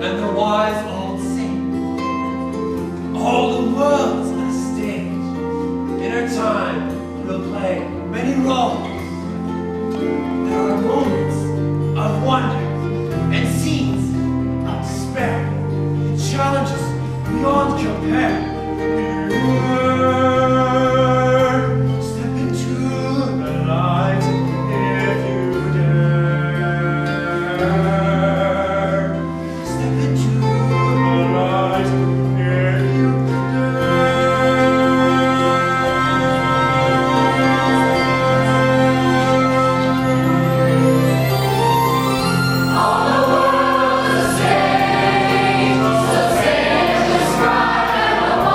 And the wise old sing. All the world's a stage. In our time, we'll play many roles. There are moments of wonder and scenes of despair. Challenges beyond compare. Step into the light if you dare. Step into the light if you All the world's a stage, so sing, describe, and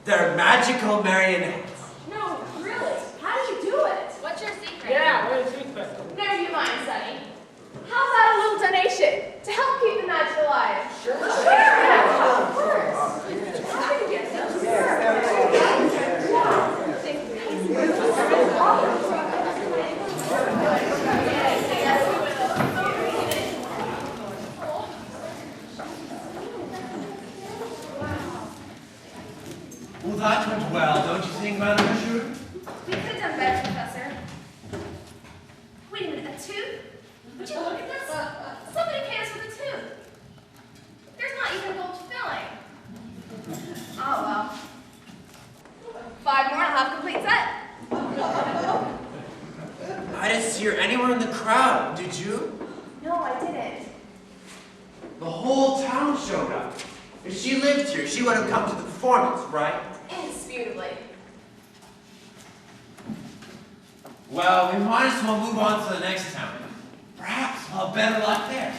They're magical marionettes. No, really. How did you do it? What's your secret? Yeah, what is your secret? Never you mind, Sonny. How about a little donation to help keep the magic alive? Sure. Yeah, of course. I can get those. Well, that went well, don't you think, Madame Monsieur? We could have done better, Professor. Wait a minute, a tooth? Would you look at this? Somebody paid us with a tooth. There's not even a gold filling. Oh, well. 5 more and I'll have a complete set. I didn't see her anywhere in the crowd, did you? No, I didn't. The whole town showed up. If she lived here, she would have come to the performance, right? Indisputably. Well, we might as well move on to the next town. Perhaps we'll have better luck there.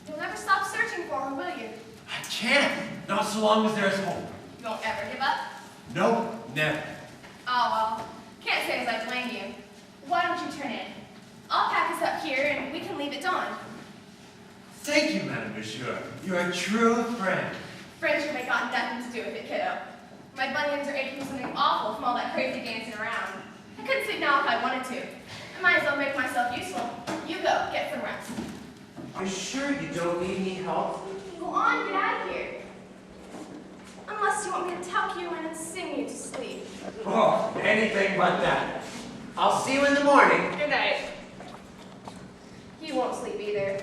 You'll never stop searching for her, will you? I can't. Not so long as there's hope. You won't ever give up? Nope, never. Oh, well. Can't say as I blame you. Why don't you turn in? I'll pack us up here and we can leave at dawn. Thank you, Madame Monsieur. You're a true friend. Friendship ain't got nothing to do with it, kiddo. My bunions are aching for something awful from all that crazy dancing around. I couldn't sleep now if I wanted to. I might as well make myself useful. You go, get some rest. Are you sure you don't need any help? Go on, get out of here. Unless you want me to tuck you in and sing you to sleep. Oh, anything but that. I'll see you in the morning. Good night. You won't sleep either.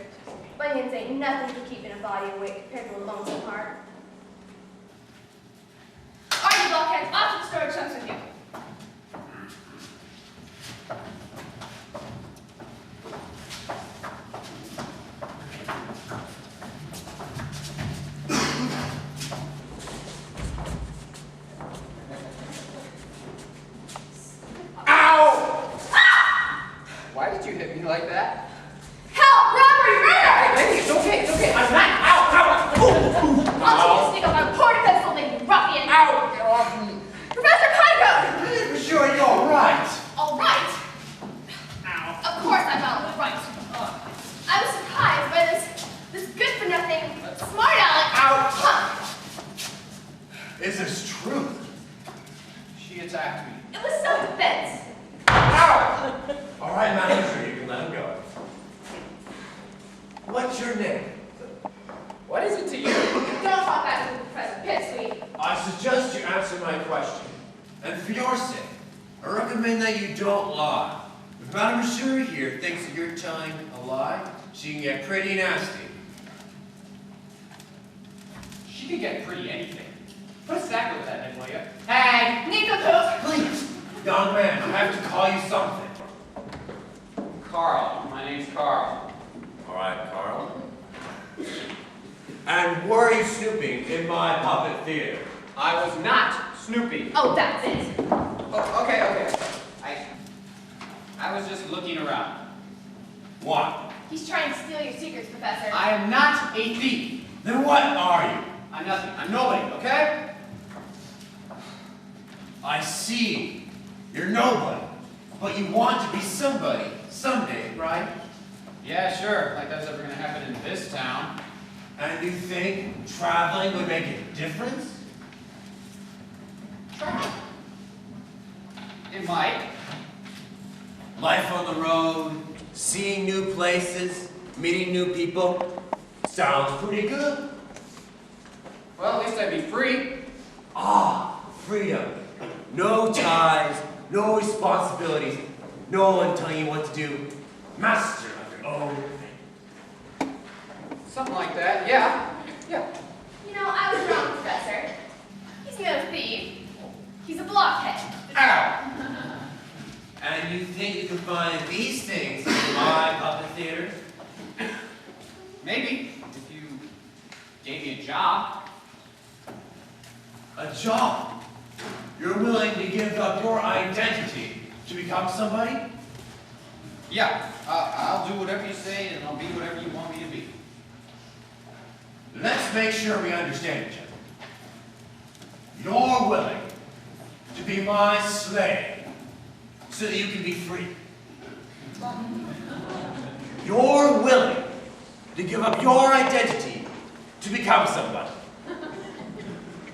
Bunions ain't nothing for keeping a body awake compared to a lonesome heart. All right, you blockheads, off to the storage chunks with you. Why did you hit me like that? Help! Robbery! Murder! Hey, it's okay. I'm not. Ow! I'll take you sneak up on Port of Pennsylvania, ruffian! Ow! Get off me. Professor Pico! Madame Monsieur, are you all right? All right. Ow. Of course I'm all right. I was surprised by this good-for-nothing, smart aleck. Ouch. Huh. Is this true? She attacked me. It was self-defense. Ow! All right, Madame Monsieur, you can let him go. What's your name? What is it to you? Don't talk back to Professor Pipsqueak. I suggest you answer my question. And for your sake, I recommend that you don't lie. If Madame Monsieur here thinks that you're telling a lie, she can get pretty nasty. She can get pretty anything. Put a stack with that, will you? Hey! Nico Cook. Please, young man, I have to call you something. Carl. My name's Carl. All right, Carl. And were you snooping in my puppet theater? I was not snooping. Oh, that's it. Oh, okay. I was just looking around. What? He's trying to steal your secrets, Professor. I am not a thief. Then what are you? I'm nothing. I'm nobody, okay? I see. You're nobody. But you want to be somebody someday, right? Yeah, sure. Like that's ever gonna happen in this town. And you think traveling would make a difference? Try. It might. Life on the road, seeing new places, meeting new people. Sounds pretty good. Well, at least I'd be free. Ah, freedom. No ties, no responsibilities, no one telling you what to do. Master of your own fate. Something like that. Yeah. You know, I was wrong, Professor. He's no thief. He's a blockhead. Ow! And you think you can find these things in my puppet theater? Maybe if you gave me a job. A job? You're willing to give up your identity to become somebody? Yeah. I'll do whatever you say, and I'll be whatever you want me to be. Let's make sure we understand each other. you're willing to be my slave so that you can be free. You're willing to give up your identity to become somebody.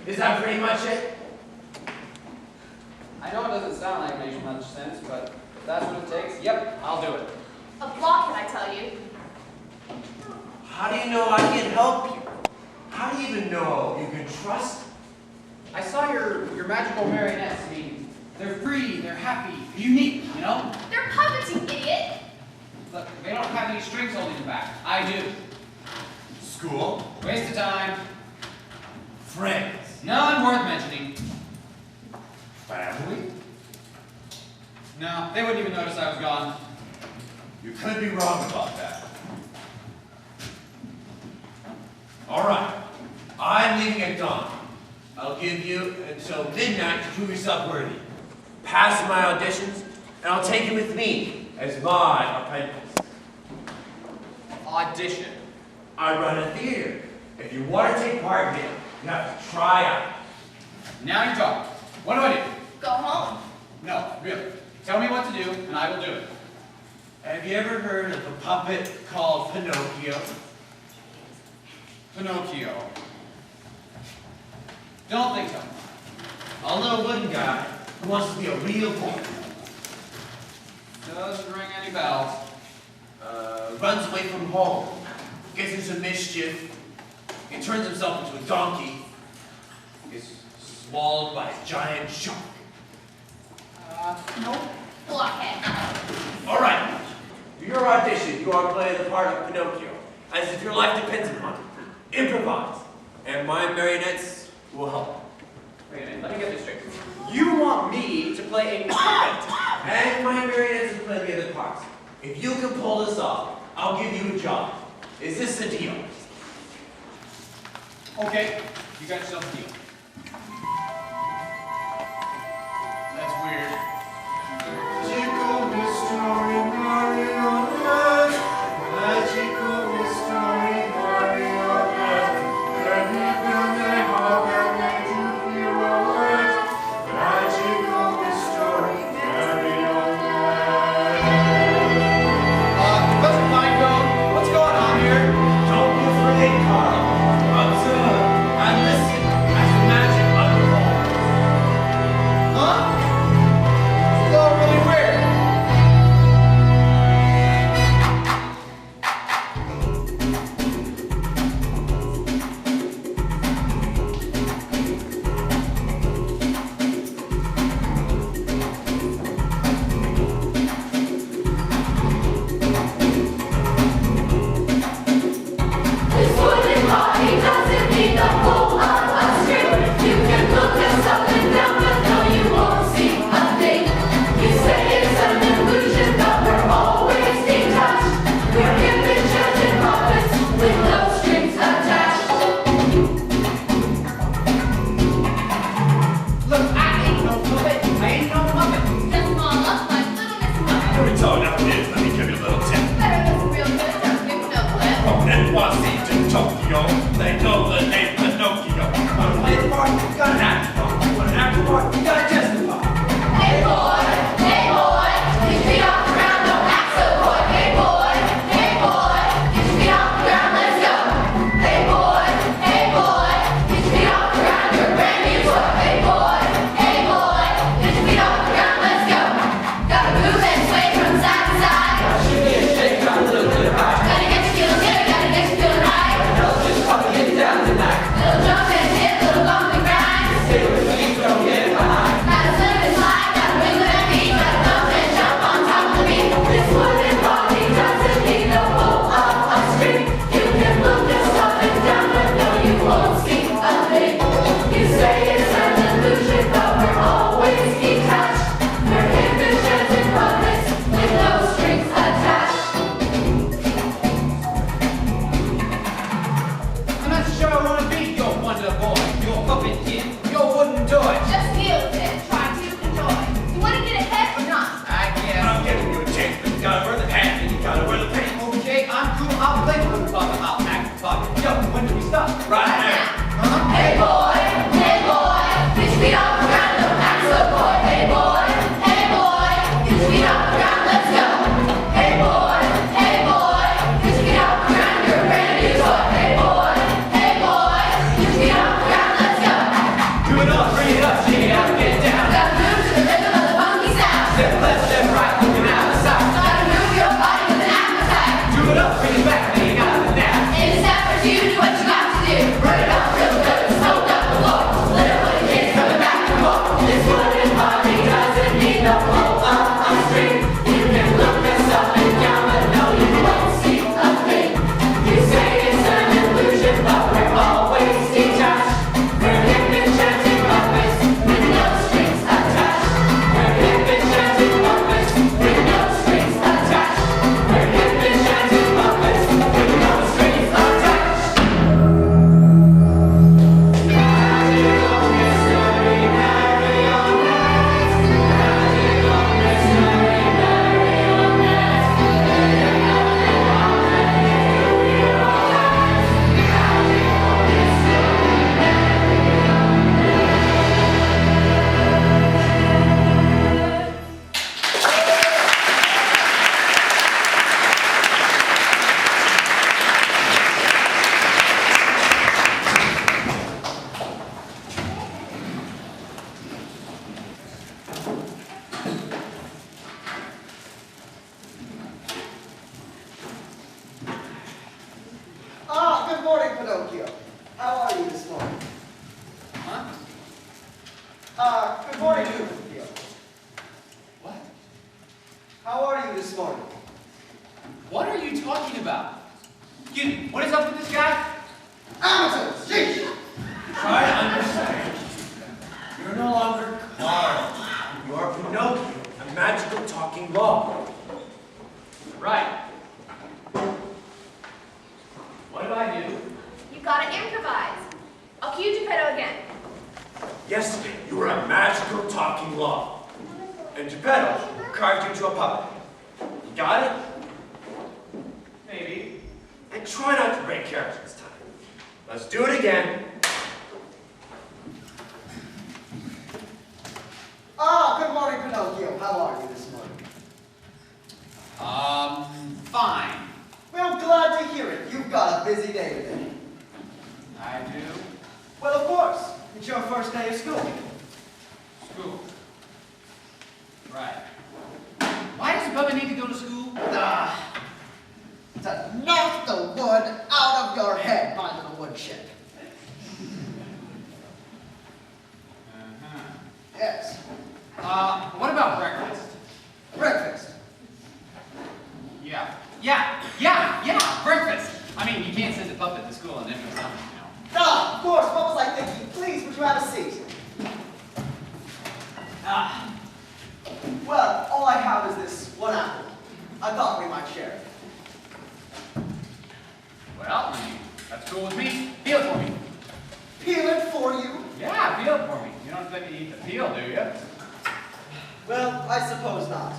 Is that pretty much it? I know it doesn't sound like it makes much sense, but if that's what it takes, yep, I'll do it. A blockhead, I tell you. How do you know I can help you? How do you even know you can trust me? I saw your magical marionettes. I mean, they're free, they're happy, unique, you know? They're puppets, you idiot. Look, they don't have any strings holding them back. I do. School? Waste of time. Friends? None worth mentioning. Family? No, they wouldn't even notice I was gone. You could be wrong about that. All right, I'm leaving at dawn. I'll give you until midnight to prove yourself worthy. Pass my auditions, and I'll take you with me as my apprentice. Audition. I run a theater. If you want to take part in it, you have to try out. Now you're talking. What do I do? Go home. No, really. Tell me what to do, and I will do it. Have you ever heard of a puppet called Pinocchio? Pinocchio. Don't think so. A little wooden guy who wants to be a real boy. Doesn't ring any bells. Runs away from home, gets into mischief, he turns himself into a donkey, is swallowed by a giant shark. Nope. Blockhead. All right, for your audition, you are playing the part of Pinocchio, as if your life depends upon it. Improvise, and my marionettes will help. Wait a minute, let me get this straight. You want me to play a puppet? And my marionettes will play the other parts. If you can pull this off, I'll give you a job. Is this a deal? Okay, you got yourself a deal. That's weird. Magical mystery marionette, magical mystery marionette. Let me feel my heart and let you pirouette. Magical mystery marionette. Professor Pinecone, what's going on here? Don't be afraid, Carl. Observe and listen as the magic unfolds. Huh? This is all really weird. This wooden body doesn't need the pull of a string. You can look us up and down, but no, you won't see a thing. You say it's an illusion, but we're always detached. We're enchanted puppets with no strings attached. Look, I ain't no puppet. I ain't no puppet. Just small up like little Miss Muppet. Every time now and then, let me give you a little tip. Better listen real good, don't give no clip. From NYC to Tokyo, they know the name Pinocchio. Wanna play the part? You gotta act the part. You wanna act the part? You gotta testify. Hey boy, get your feet off the ground, don't act so coy. Hey boy, get your feet off the ground, let's go. Hey boy, get your feet off the ground, you're a brand new toy. Hey boy, get your feet off the ground, let's go. Gotta move and sway from side to side. Gotta get you feeling good, gotta get you feeling right. Little jump and hit, little bump and grind. Good morning, Pinocchio. What? How are you this morning? What are you talking about? Excuse me, what is up with this guy? Amateurs! Sheesh! Try to understand. You're no longer Carl. You are Pinocchio, a magical talking log. Right. What did I do? You gotta improvise. I'll cue Geppetto again. Yesterday, you were a magical talking log. And Geppetto carved you into a puppet. You got it? Maybe. And try not to break character this time. Let's do it again. Good morning, Pinocchio. How are you this morning? Fine. Well, glad to hear it. You've got a busy day today. I do. Well, of course. It's your first day of school. School. Right. Why does a puppet need to go to school? To knock the wood out of your head, my little wood chip. Uh-huh. Yes. What about breakfast? Breakfast. Yeah, breakfast. I mean, you can't send a puppet to school and empty stomach, you know. Of course. What was I thinking? Please, would you have a seat? Well, all I have is this one apple. I thought we might share it. Well, I mean, that's cool with me. Peel it for me. Peel it for you? Yeah, peel it for me. You don't expect me to eat the peel, do you? Well, I suppose not.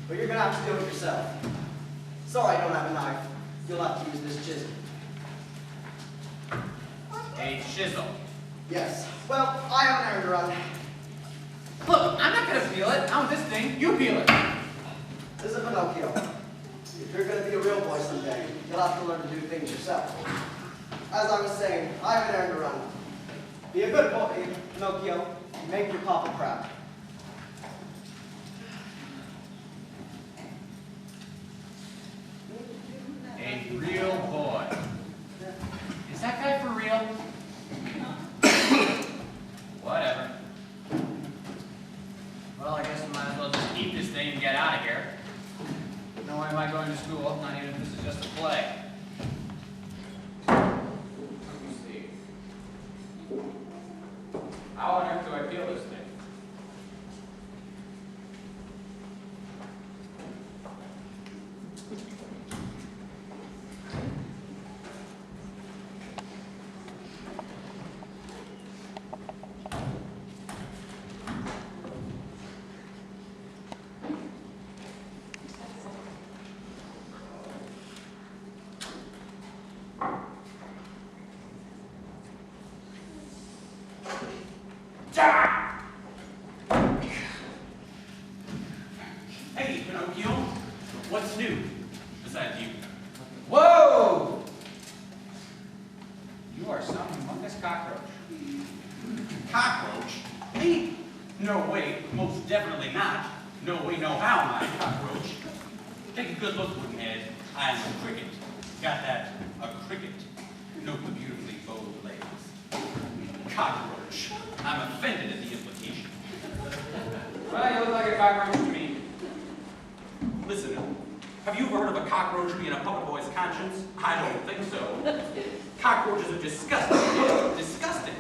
But you're gonna have to do it yourself. Sorry I don't have a knife. You'll have to use this chisel. A chisel. Yes. Well, I have an errand to run. Look, I'm not gonna peel it. I want this thing. You peel it. This is Pinocchio. If you're gonna be a real boy someday, you'll have to learn to do things yourself. As I was saying, I have an errand to run. Be a good boy, Pinocchio. Make your papa proud. A real boy. Is that guy for real? Whatever. Well, I guess we might as well just eat this thing and get out of here. No way am I going to school, not even if this is just a play. Let me see. How on earth do I peel this thing? Hey, Pinocchio, what's new besides you? Whoa! You are some humongous cockroach. Cockroach? Me? No way, most definitely not. No way, no how am I a cockroach. Take a good look, Woodenhead. I am a cricket. Got that? A cricket. Note the beautifully bold legs. Cockroach. I'm offended at the implication. Well, you look like a cockroach to me. Listen, have you ever heard of a cockroach being a puppet boy's conscience? I don't think so. Cockroaches are disgusting. Disgusting.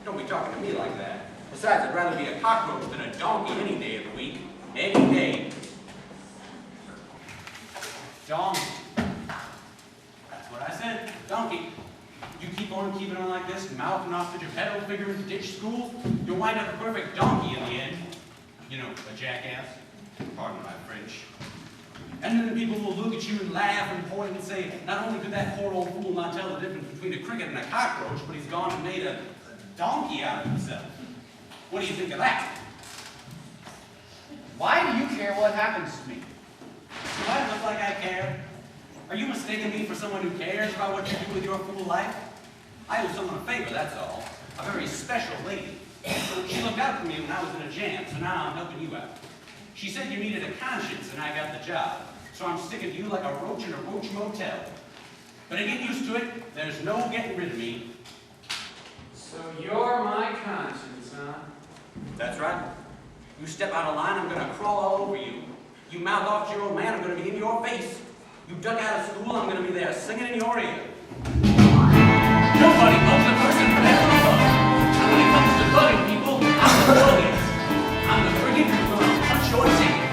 Don't be talking to me like that. Besides, I'd rather be a cockroach than a donkey any day of the week. Any day. Donkey. That's what I said. Donkey. You keep on keeping on like this, mouthing off the Geppetto figure in ditch school, you'll wind up a perfect donkey in the end. You know, a jackass. Pardon my French. And then people will look at you and laugh and point and say, not only could that poor old fool not tell the difference between a cricket and a cockroach, but he's gone and made a donkey out of himself. What do you think of that? Why do you care what happens to me? Do I look like I care? Are you mistaking me for someone who cares about what you do with your fool life? I owe someone a favor, that's all. A very special lady. She looked out for me when I was in a jam, so now I'm helping you out. She said you needed a conscience, and I got the job. So I'm sticking to you like a roach in a roach motel. But I get used to it. There's no getting rid of me. So you're my conscience, huh? That's right. You step out of line, I'm gonna crawl all over you. You mouth off to your old man, I'm gonna be in your face. You duck out of school, I'm gonna be there singing in your ear. Nobody bugs a person for that one bug. And when it comes to bugging people, I'm the buggiest. I'm the friggin' punch your ticket.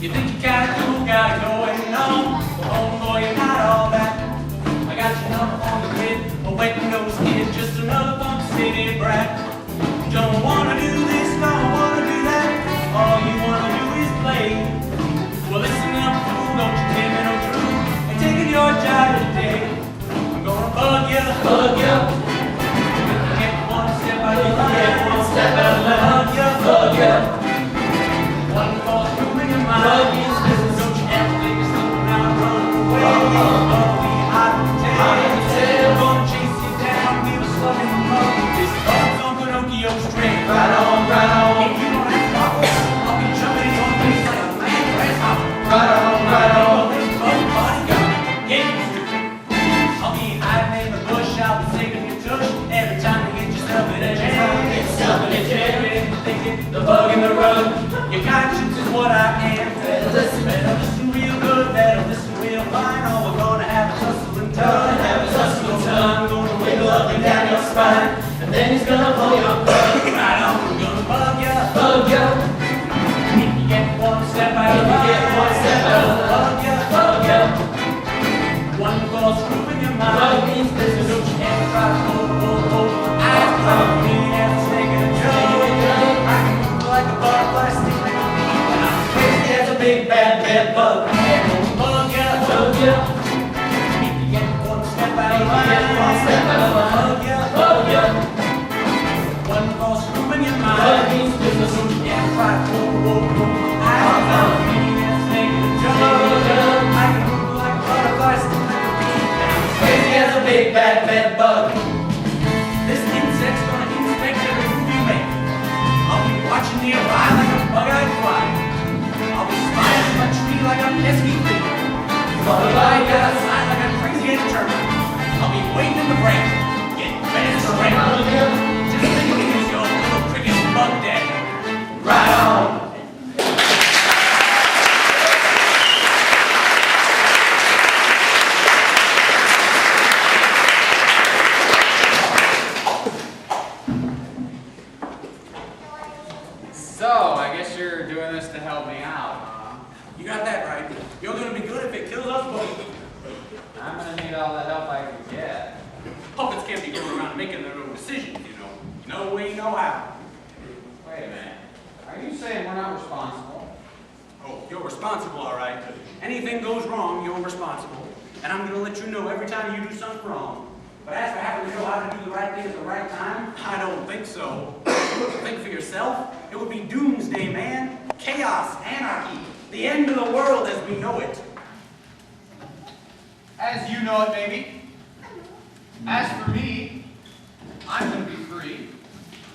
You think you got it cool, got it going on. Well, homeboy, you're not all that. I got your number on the grid, a wet-nosed kid, just another Funk City brat. Don't wanna do this, don't wanna do that. All you wanna do is play. Well, listen up, fool, don't you take me no true. Ain't taking your job today. I'm gonna bug you, bug you. Get one step out of line, get one step out of line. Bug you, bug you. One false move in your mind. Bug is business, don't you ever think you're slipping out, running away. Bug me hot in the tail, gonna chase you down, leave a slug in the mud. This bug's on Pinocchio straight. Right on, right on. If you don't have problems, I'll be jumping in your face like a mad grasshopper. Right on, right on. This bug body got me getting stupid. I'll be hiding in the bush, I'll be saving your tush. Every time you get yourself in a jam, thinking the bug in the rug. Your conscience is what I am. Better listen real good, better listen real fine. Oh, we're gonna have a tussle and tug. I'm gonna wiggle up and down your spine, and then he's gonna pull your plug. Right on, I'm gonna bug ya, bug ya. If you get one step out of line, bug ya, bug ya. One false move in your mind, bug means business. Don't you ever try to hold. I bug me as a snake in a jug. I can move like a butterfly, sting like a bee, and I'm crazy as a big bad bug. I'm gonna bug ya, bug ya. If you get one step out of line, bug ya, bug ya. One false move in your mind, bug means business. Don't you ever try to hold. I bug me as a snake in a jug. I can move like a butterfly, sting like a bee, and I'm crazy as a big bad bug. This insect's gonna inspect every move you make. I'll be watching near by like a bug-eyed fly. I'll be spying on my tree like a pesky flea. I'll be lying outside like a crazy intern. I'll be waiting in the break, getting ready to spray. Just think of me as your little cricket bug daddy. Right on. So, I guess you're doing this to help me out, huh? You got that right. You're gonna be good if it kills us both. I'm gonna need all the help I can get. Puppets can't be going around making their own decisions, you know. No way, no how. Wait a minute. Are you saying we're not responsible? Oh, you're responsible, all right. Anything goes wrong, you're responsible. And I'm gonna let you know every time you do something wrong. But as for having to know how to do the right thing at the right time, I don't think so. Think for yourself. It would be doomsday, man. Chaos, anarchy, the end of the world as we know it. As you know it, baby. As for me, I'm gonna be free.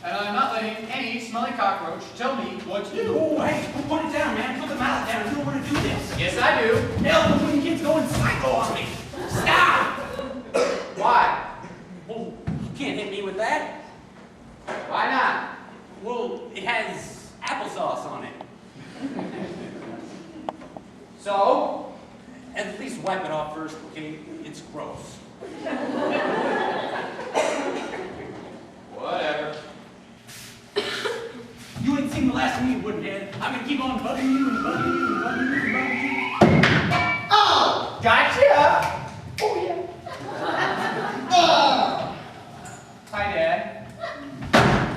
And I'm not letting any smelly cockroach tell me what to do. Oh, hey, put it down, man. Put the mallet down. You don't want to do this. Yes, I do. Hell, the little kid's going psycho on me. Stop! Why? Well, you can't hit me with that. Why not? Well, it has applesauce on it. So? At least wipe it off first, okay? It's gross. Whatever. You ain't seen the last of me, Woodenhead. I'm gonna keep on bugging you and bugging you and bugging you and bugging you. Oh! Gotcha! Oh, yeah. Hi, Dad.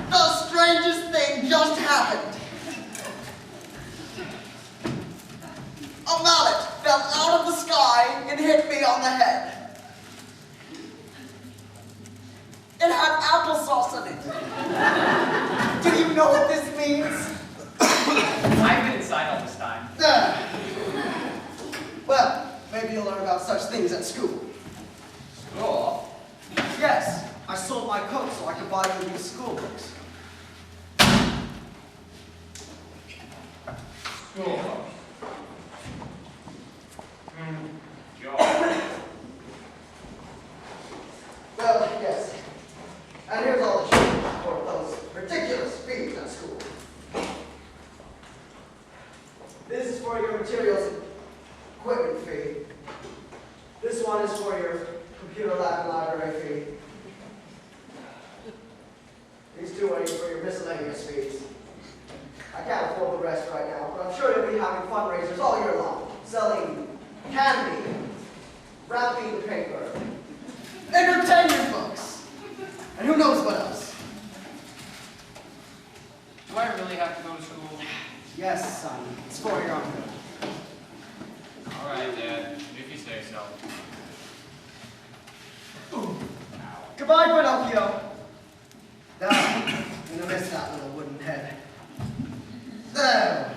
The strangest thing just happened. A mallet fell out of the sky and hit me on the head. It had applesauce in it. Do you know what this means? I've been inside all this time. Well, maybe you'll learn about such things at school. School? Yes, I sold my coat so I could buy you these school books. School. Well, yes. And here's all the change for those ridiculous fees at school. This is for your materials and equipment fee. This one is for your computer lab and library fee. These two are for your miscellaneous fees. I can't afford the rest right now, but I'm sure you'll be having fundraisers all year long, selling candy, wrapping paper, entertainment books, and who knows what else. Do I really have to go to school? Yes, son, it's for your own good. All right, Dad, if you say so. Goodbye, Pinocchio. Down, I'm gonna miss that little wooden head. There.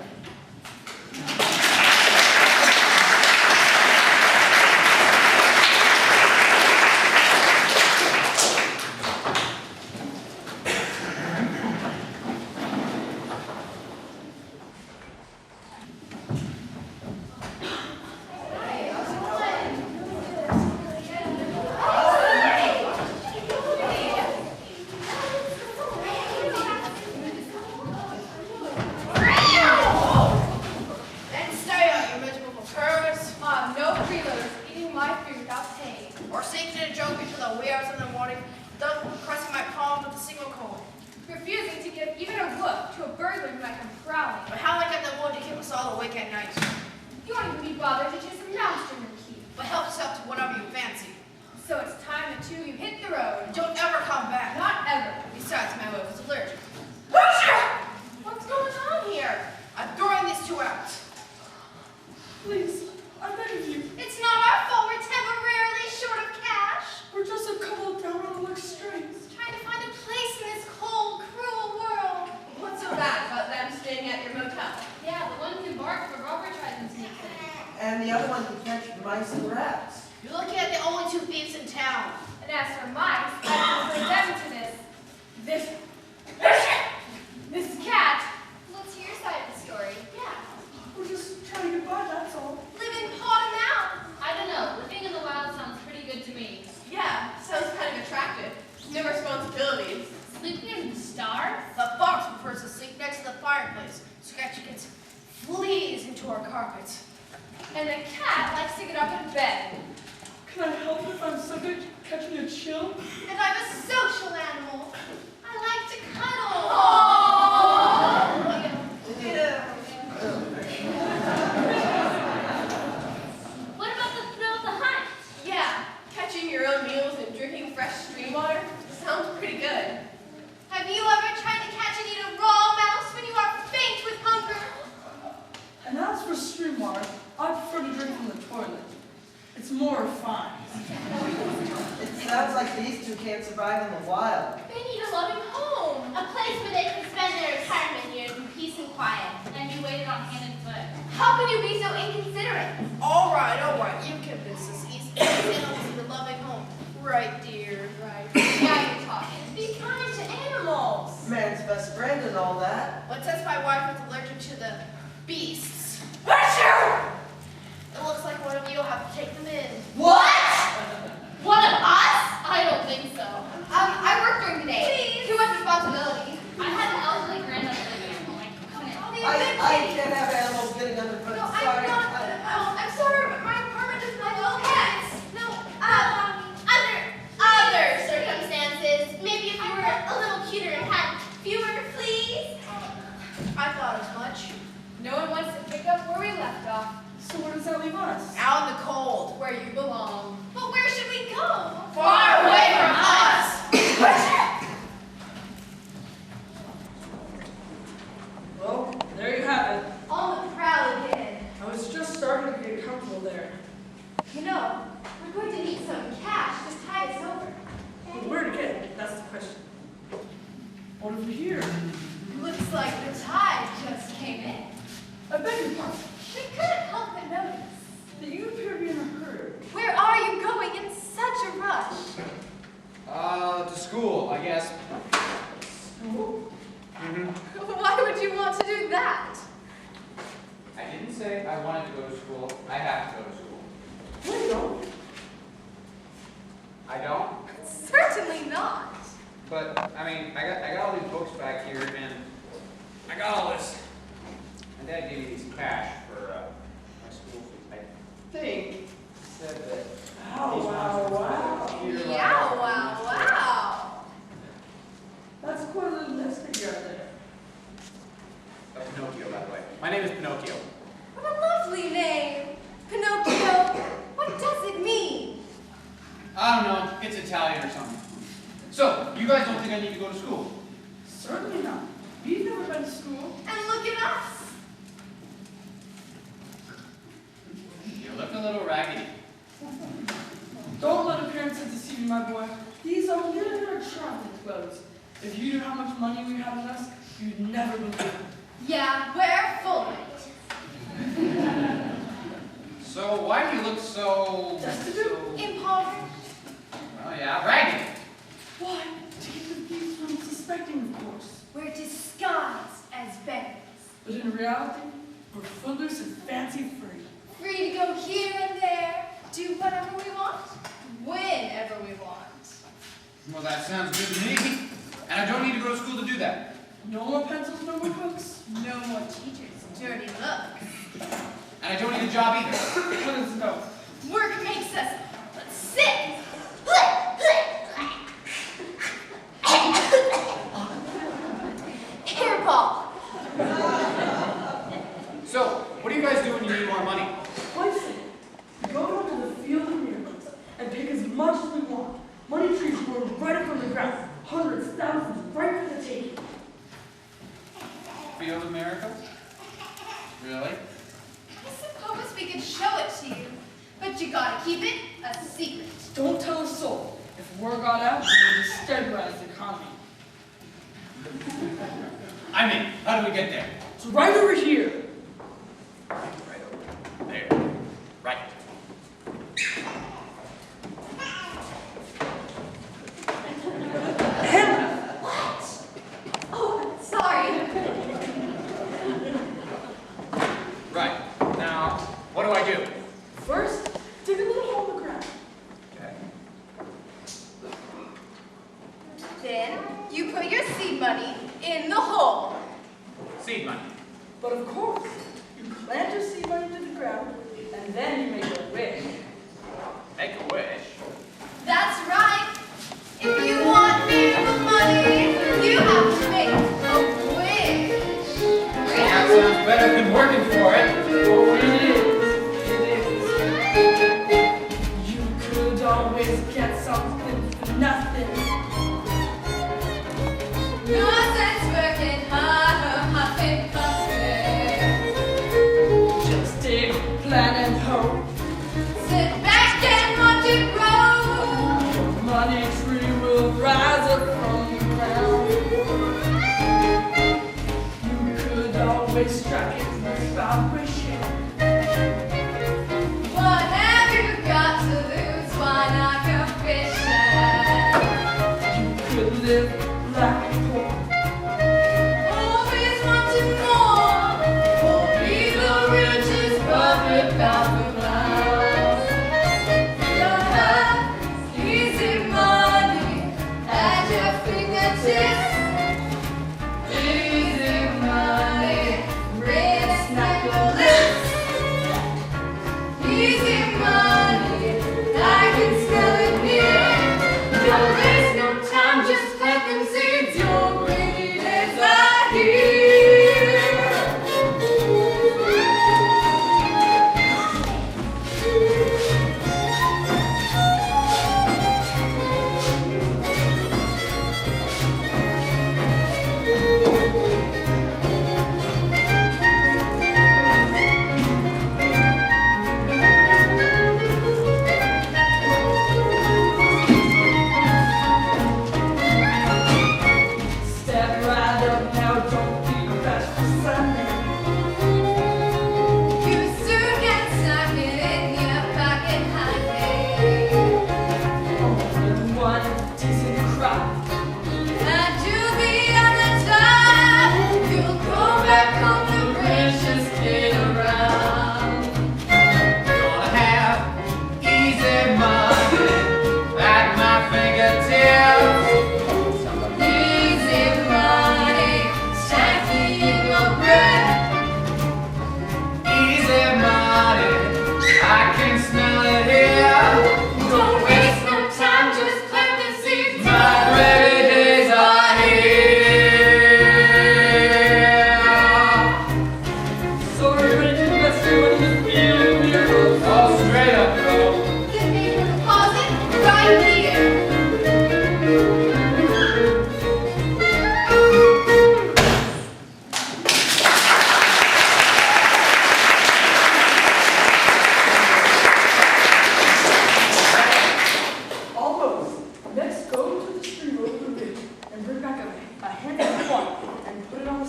Then stay out, you miserable curs. No freeloaders eating my food without paying. Or sinking a joke into the wee hours of the morning, thus pressing my palm with a single coin. Refusing to give even a look to a burglar who might come prowling. But how I got the wood to keep us all awake at night? You won't even be bothered to chase a mouse during the keep. But help us out to whatever you fancy. So it's time the two of you hit the road. Don't ever come back. Not ever. Besides, my wife is allergic. What's going on here? I'm throwing these two out. Please, I beg of you. It's not our fault we're temporarily short of cash. We're just a couple of down on the luck strays. Trying to find a place in this cold, cruel world. What's so bad about them staying at your motel? Yeah, the one who barked for Robert tried to sneak in. And the other one can catch mice and rats. You're looking at the only two thieves in town. And as for mice, I prefer them to this cat. Let's hear your side of the story. Yeah. We're just trying to get by, that's all. Living pot and out. I don't know, living in the wild sounds pretty good to me. Yeah, sounds kind of attractive. No responsibilities. Sleeping in the stars? The fox prefers to sleep next to the fireplace. Scratchy gets fleas into our carpet. And the cat likes to get up in bed. Can I help if I'm subject to catching a chill? And I'm a social animal. I like to cuddle. What about the thrill of the hunt? Yeah, catching your own meals and drinking fresh stream water sounds pretty good. Have you ever tried to catch and eat a raw mouse when you are faint with hunger? And as for stream water, I prefer to drink from the toilet. It's more refined. It sounds like these two can't survive in the wild. They need a loving home. A place where they can spend their retirement years in peace and quiet. And you waited on hand and foot. How can you be so inconsiderate? All right, you convince us. These animals need a loving home. Right, dear, right. Now you're talking. Be kind to animals. Man's best friend and all that. But since my wife is allergic to the beasts, it looks like one of you will have to take them in. What? One of us? I don't think so. I work during the day. Please. Too much responsibility. I have an elderly grandmother living at home. I couldn't. I can't have animals getting underfoot. No, I'm Sorry. not. I'm sorry, but my apartment does not allow pets. No, Other circumstances. Maybe if you were a little cuter and had fewer fleas. I thought as much. No one wants to pick up where we left off. So where does that leave us? Out in the cold, where you belong. but where should we go? Far away from us! Well, there you have it. On the prowl again. I was just starting to get comfortable there. You know, we're going to need some cash to tide us over. But where to get? That's the question. Over here. Looks like the tide just came in. I beg your pardon. We couldn't help but notice. That you appear to be in a hurry. Where are you going in such a rush? To school, I guess. Oh, Why would you want to do that? I didn't say I wanted to go to school. I have to go to school. where you going? I don't? Certainly not. But, I mean, I got all these books back here, and I got all this. My dad gave me some cash for my school fees. I think he said that. Wow. Yeah, wow. That's quite a little nest egg right there. Pinocchio, by the way. My name is Pinocchio. What a lovely name. Pinocchio. What does it mean? I don't know. It's Italian or something. So, you guys don't think I need to go to school? Certainly not. You've never been to school. And look at us. You look a little raggedy. Don't let appearances deceive you, my boy. These are literally traveling clothes. If you knew how much money we have in us, you'd never believe it. Yeah, we're full of it. So, why do you look so... Destitute? Impoverished. Oh, yeah, raggedy. Why? To keep the thieves from suspecting, of course. We're disguised as beggars. But in reality, we're footloose and fancy-free. Free to go here and there, do whatever we want, whenever we want. Well, that sounds good to me. And I don't need to go to school to do that. No more pencils, no more books. No more teachers, dirty looks. And I don't need a job either. Let's go. Work makes us sick. Here, Paul. So, what do you guys do when you need more money? Quite simple. We go down to the field of miracles and pick as much as we want. Money trees grow right up from the ground. Hundreds, thousands, right from the taking. Field of Miracles? Really? I suppose we could show it to you, but you gotta keep it a secret. Don't tell a soul. If word got out, we'll destabilize the economy. I'm in. How do we get there? It's right over here. Right over there. Right. What? Oh, sorry. Right. Now, what do I do? First, dig a little hole in the ground. Okay. Then you put your seed money in the hole. Seed money. But of course, you plant your seed money to the ground, and then you make a wish. Make a wish. That's right. If you want miracle money, you have to make a wish. That sounds better than working for it. Oh, it is. You could always get something for nothing. No sense working hard or huffing puffing. Just dig, plan, and hope. Sit back and watch it grow. Your money tree will rise up from the ground. You could always strike it rich by wishing. Whatever you got to lose, why not go fishing? You could live like poor. Always wanting more. For be the richest puppet bound for miles. You have easy money at your fingertips. Easy money, red snack your lips.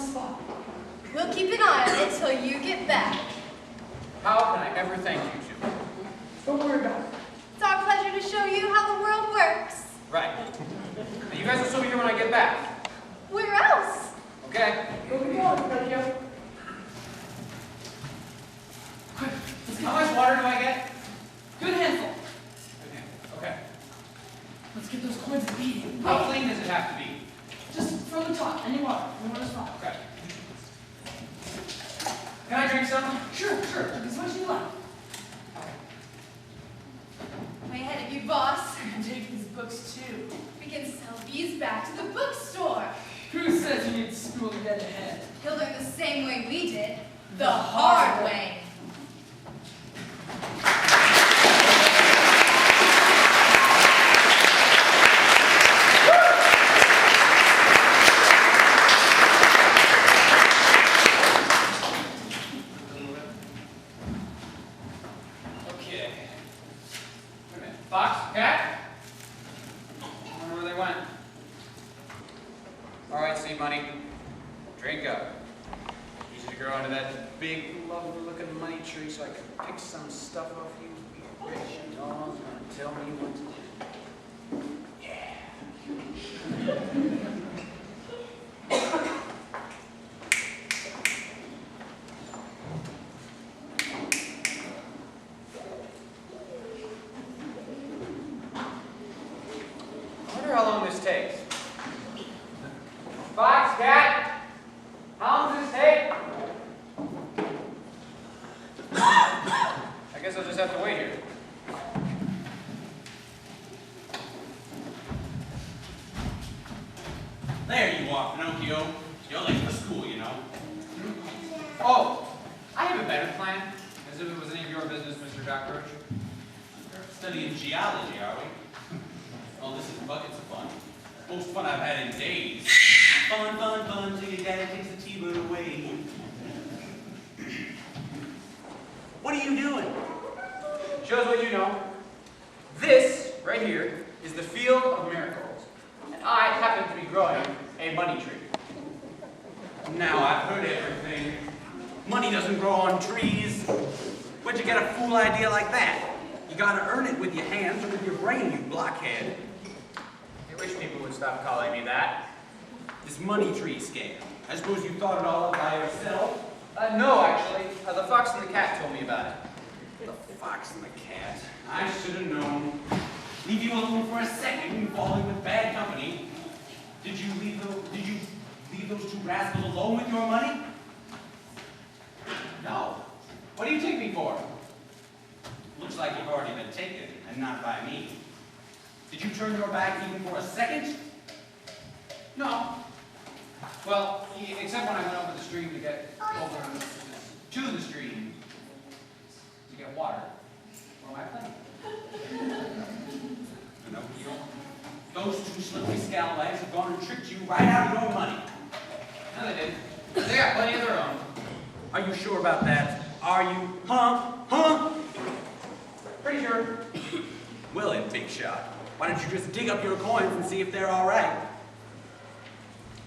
spot. We'll keep an eye on it till you get back. How can I ever thank you two? Don't worry about it. It's our pleasure to show you how the world works. Right. Now you guys will still be here when I get back. Where else? Okay? Go get going, Pinocchio. Quick, let's How get much water do I get? good handful. Okay. Let's get those coins beating. How clean does it have to be? Just from the top. Any water. Is fine. Okay. Can I drink some? Sure. As much as you like. Way ahead of you, boss. You can take these books too. We can sell these back to the bookstore. Who says you need school to get ahead? He'll learn the same way we did. The hard way. Okay. Wait a minute. Fox? Cat? I wonder where they went. All right, see, money. Drink up. Use it to grow into that big, lovely-looking money tree so I can pick some stuff off you. Be rich and all. Gonna tell me what to do. Yeah. I wonder how long this takes. Fox, cat, how long does this take? I guess I'll just have to wait here. There you are, Pinocchio. You're late for school, you know. Oh, I have a better plan. As if it was any of your business, Mr. Dr. Roach. We're studying geology, are we? Oh, this is buckets of fun. Most fun I've had in days. Fun, till your dad takes the T-bird away. What are you doing? Shows what you know. This, right here, is the field of miracles. And I happen to be growing a money tree. Now I've heard everything. Money doesn't grow on trees. Where'd you get a fool idea like that? You gotta earn it with your hands or with your brain, you blockhead. I wish people would stop calling me that. This money tree scam. I suppose you thought it all up by yourself? No, actually. The fox and the cat told me about it. The fox and the cat. I should have known. Leave you alone for a second and fall in with bad company. Did you leave those two rascals alone with your money? No. What do you take me for? Looks like you've already been taken, and not by me. Did you turn your back even for a second? No. Well, except when I went over the stream to get over to the stream to get water for my plant. Pinocchio, those two slippery scalawags have gone and tricked you right out of your money. No, they didn't. They got plenty of their own. Are you sure about that? Are you? Huh? Pretty sure. Well then, big shot. Why don't you just dig up your coins and see if they're all right?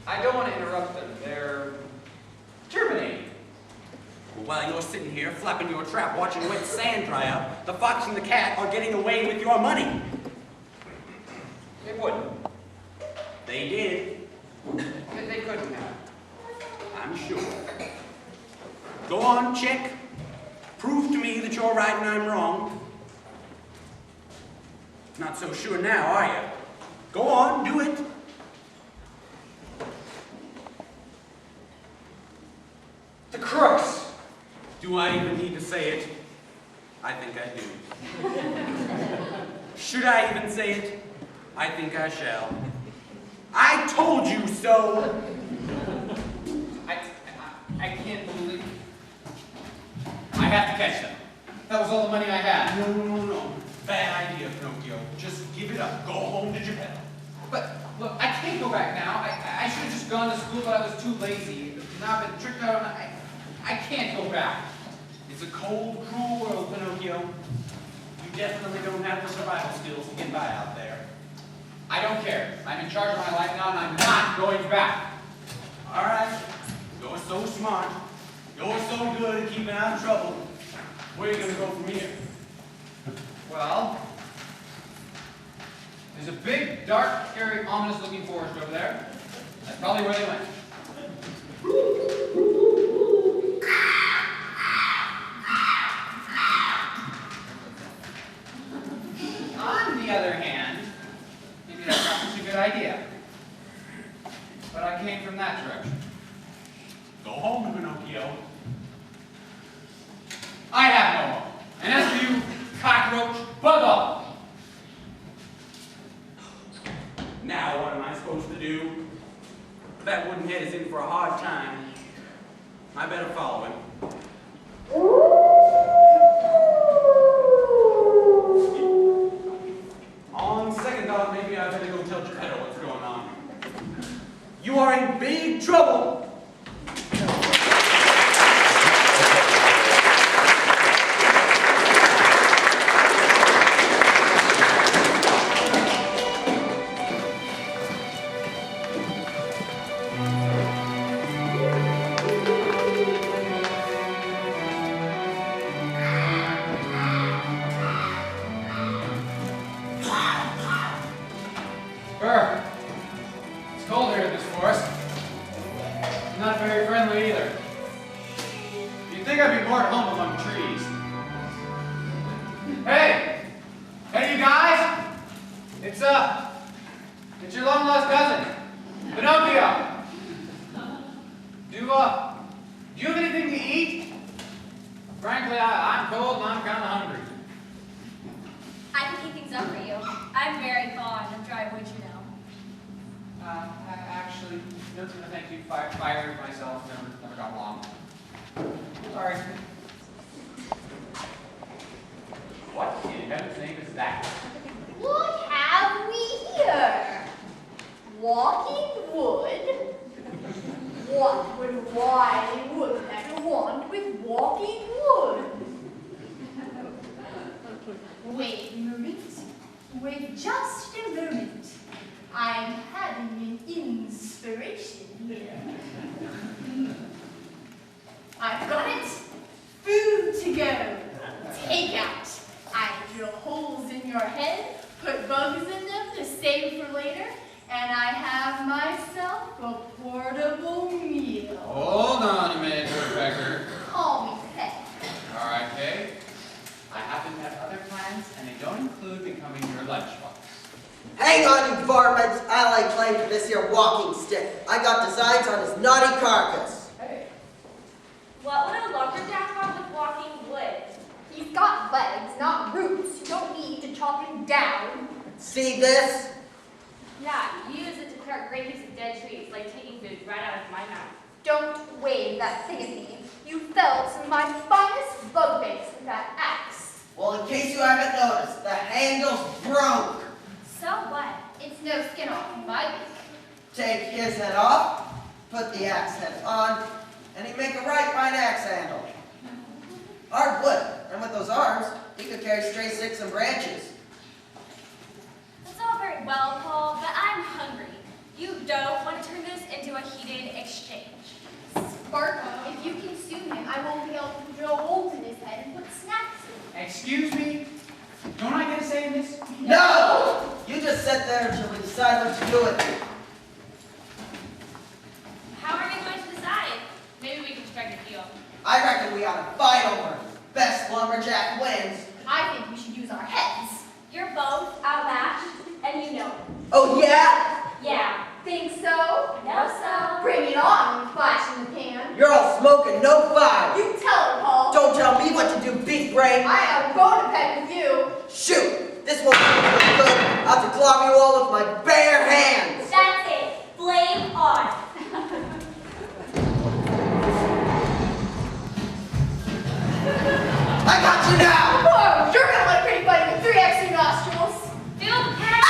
I don't want to interrupt them. They're germinating. Well, while you're sitting here flapping your trap, watching wet sand dry up, the fox and the cat are getting away with your money. They wouldn't. They did. They couldn't have. I'm sure. Go on, check. Prove to me that you're right and I'm wrong. Not so sure now, are you? Go on, do it. The crooks! Do I even need to say it? I think I do. Should I even say it? I think I shall. I told you so! I can't believe. I have to catch them. That was all the money I had. No. Bad idea, Pinocchio. Just give it up. Go home to Geppetto. But, look, I can't go back now. I should have just gone to school, but I was too lazy. Now I've been tricked out, and I can't go back. It's a cold, cruel world, Pinocchio. You definitely don't have the survival skills to get by out there. I don't care. I'm in charge of my life now, and I'm not going back. All right. so smart. You're so good at keeping out of trouble. Where are you gonna go from here? Well, there's a big, dark, scary, ominous-looking forest over there. That's probably where they went. On the other hand, maybe that's not such a good idea. But I came from that direction. Go home, Pinocchio. I have no home. And as for you, cockroach, bug off! Now what am I supposed to do? That wooden head is in for a hard time. I better follow him. On second thought, maybe I better go tell Geppetto what's going on. You are in big trouble! Burr, it's cold here in this forest. Not very friendly either. You'd think I'd be more at home among trees. Hey! Hey, you guys! It's your long-lost cousin, Pinocchio. Do you have anything to eat? Frankly, I'm cold and I'm kind of hungry. I can keep things up for you. I'm very fond of dry wood, you know. Actually, no, thank you. Fired myself. Never got along. Sorry. What in heaven's name is that? What have we here? Walking wood? What would a wily woodpecker want with walking wood? Wait a moment. Wait just a moment. I'm having an inspiration here. I've got it. Food to go. Take out. I drill holes in your head, put bugs in them to save for later, and I have myself a portable meal. Hold on a minute, Woodpecker. Call me pet. All right, Kay. I happen to have other plans, and they don't include becoming your lunchbox. Hang on, you varmints. I like playing with this here walking stick. I got designs on his naughty carcass. Hey. What would a lumberjack want with walking wood? He's got legs, not roots. You don't need to chop him down. See this? Yeah, you use it to clear great piece of dead trees, like taking food right out of my mouth. Don't wave that thing at me. You felled some of my finest bug baits with that axe. Well, in case you haven't noticed, the handle's broke. So what? It's no skin off my beak. Take his head off, put the axe head on, and he'd make a right fine axe handle. Hard wood, and with those arms, he could carry stray sticks and branches. That's all very well, Paul, but I'm hungry. You don't want to turn this into a heated exchange. Sparky, if you consume him, I won't be able to drill holes in his head and put snacks in. Excuse me? Don't I get a say in this? No! You just sit there until we decide what to do with it. How are we going to decide? Maybe we can strike a deal. I reckon we ought to fight over it. Best lumberjack wins. I think we should use our heads. You're both outmatched, and you know it. Oh, yeah? Yeah. Think so? No, so. Bring it on, you flash in the pan. You're all smoking, no fire. You tell her, Paul. Don't tell me what to do, beef brain. I have a bone to peck with you. Shoot! This won't be good. I'll have to clobber you all with my bare hands. That's it. Flame on. I got you now! Whoa, you're gonna look pretty funny with 3 extra nostrils. Feel the power.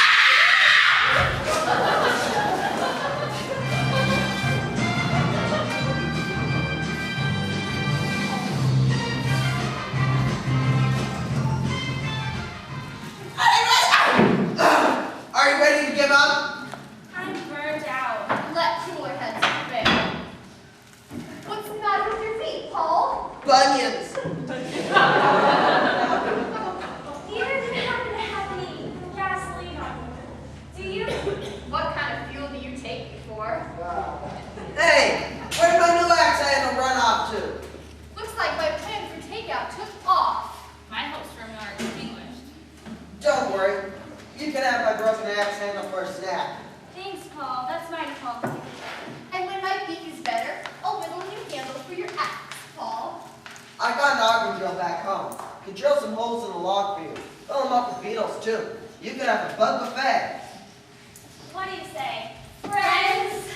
Hey, where'd my new axe handle run off to? Looks like my plan for takeout took off. My hopes for him are extinguished. Don't worry. You can have my broken axe handle for a snack. Thanks, Paul. That's mighty thoughtful. And when my beak is better, I'll whittle a new handle for your axe, Paul. I got an auger drill back home. Can drill some holes in the log for you. Fill them up with beetles, too. You could have a bug buffet. What do you say? Friends?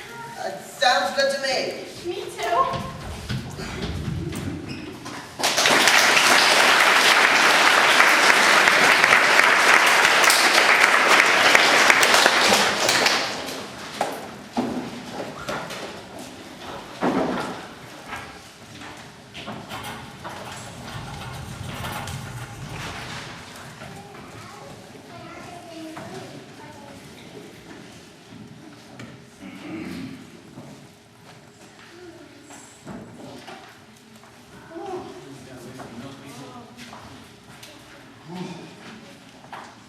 Sounds good to me. Me too.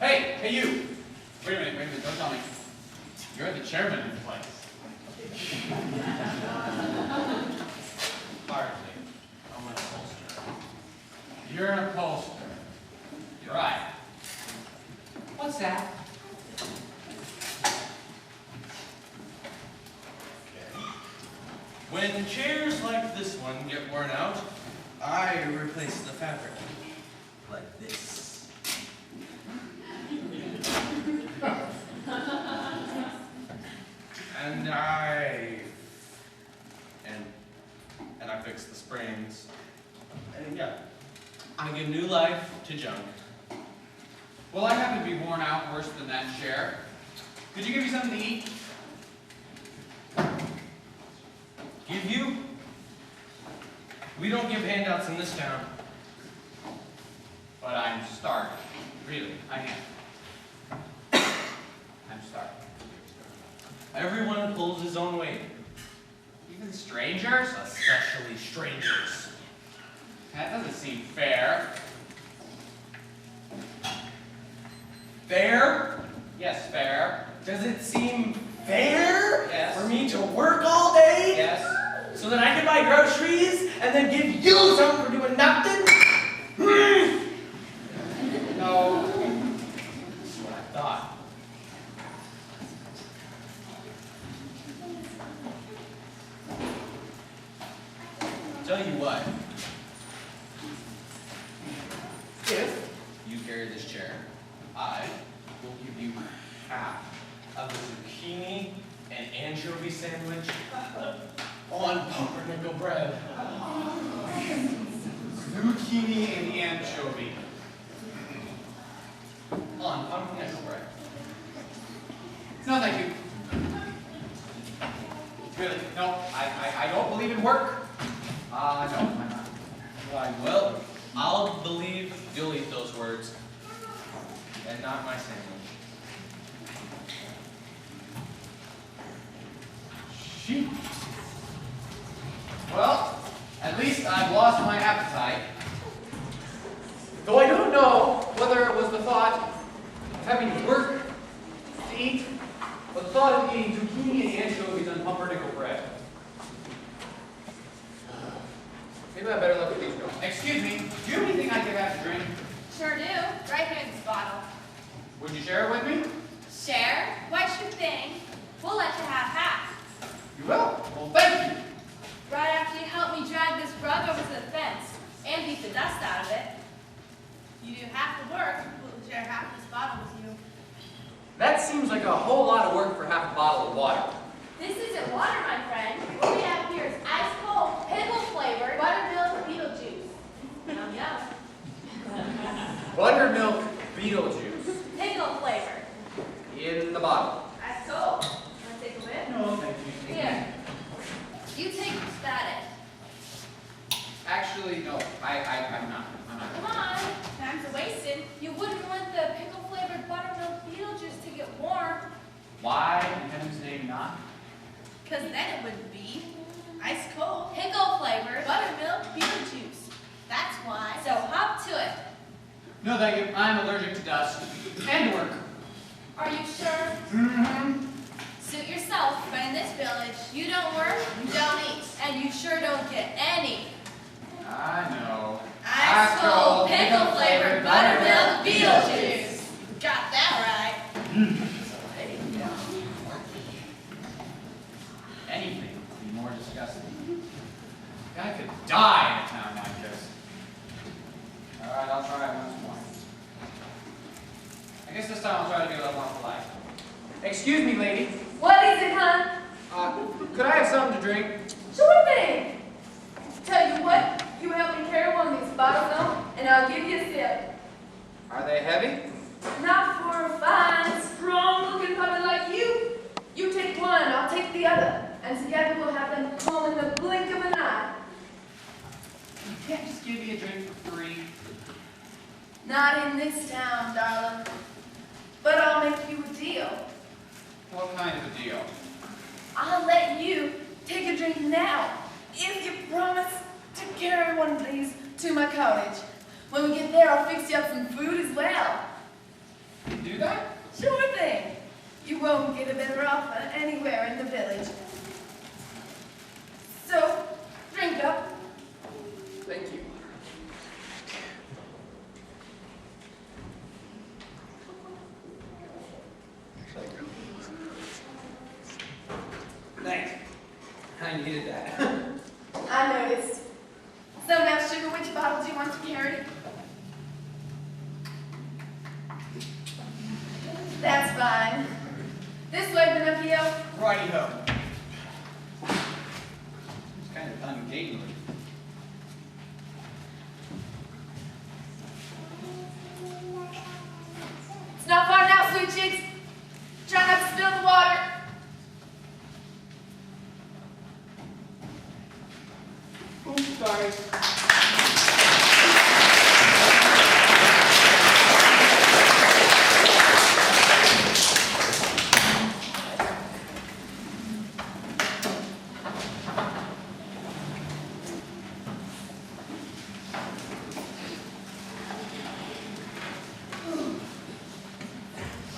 Hey, you! Wait a minute, don't tell me. You're the chairman of the place. Hardly. I'm an upholsterer. You're an upholsterer. You're right. What's that? When chairs like this one get worn out, I replace the fabric like this. And I fix the springs. And yeah, I give new life to junk. Well, I happen to be worn out worse than that chair. Could you give me something to eat? Give you? We don't give handouts in this town. But I'm starving. Really, I am. I'm starving. Everyone pulls his own weight. Even strangers? Especially strangers. That doesn't seem fair. Fair? Yes, fair. Does it seem fair Yes. for me to work all day Yes. so that I can buy groceries and then give you some for doing nothing? No. That's what I thought. Tell you what. If you carry this chair, I will give you half of the zucchini and anchovy sandwich on pumpernickel bread. Zucchini and anchovy. On pumpernickel bread. No, thank you. Really, no, I don't believe in work. No, I'm not. Why, well, I'll believe you'll eat those words and not my sandwich. Shoot. Well, at least I've lost my appetite. Though I don't know whether it was the thought of having to work to eat, or the thought of eating zucchini and anchovies on pumpernickel bread. Maybe I better look at these girls. Excuse me, do you have anything I could have to drink? Sure do. Right here in this bottle. Would you share it with me? Share? Why should thing? We'll let you have half. You will? Well, thank you. Right after you help me drag this rug over to the fence and beat the dust out of it. You do half the work, we'll share half this bottle with you. That seems like a whole lot of work for half a bottle of water. This isn't water, my friend. What we have here is ice cold, pickle flavored, buttermilk beetle juice. Yum yum. Buttermilk Beetlejuice Pickle flavored. in the bottle. Ice cold. Want to take a whiff? No, thank you. Here. You take that Actually, no, I'm not. Come on. Time's wasted. You wouldn't want the pickle flavored buttermilk beetle juice to get warm. Why, in heaven's name, not? Because then it would be ice cold, pickle flavored, buttermilk beetle juice. That's why. So hop to it. No, thank you. I'm allergic to dust and work. Are you sure? Mm-hmm. Suit yourself, but in this village, You don't eat. And you sure don't get any. I know. Ice cold, pickle flavored buttermilk Beetlejuice. Got that right. Anything would be more disgusting. Guy could die in a town like this. All right, I'll try it once more. I guess this time I'll try to be a little more polite. Excuse me, lady. What is it, hon? Could I have something to drink? Sure thing. Tell you what, you help me carry one of these bottles home, and I'll give you a sip. Are they heavy? Not for a fine, strong-looking puppy like you. You take one, I'll take the other, and together we'll have them home in the blink of an eye. You can't just give me a drink for free. Not in this town, darling. But I'll make you a deal. What kind of a deal? I'll let you take a drink now if you promise to carry one of these to my cottage. When we get there, I'll fix you up some food as well. You do that? Sure thing. You won't get a better offer anywhere in the village. So, drink up. Thank you. Thanks. I needed that. I noticed. So now, sugar, which bottle do you want to carry? That's fine. This way, Pinocchio. Righty-ho. It's kind of ungainly. It's not far now, sweet cheeks. Try not to spill the water. Oops, sorry.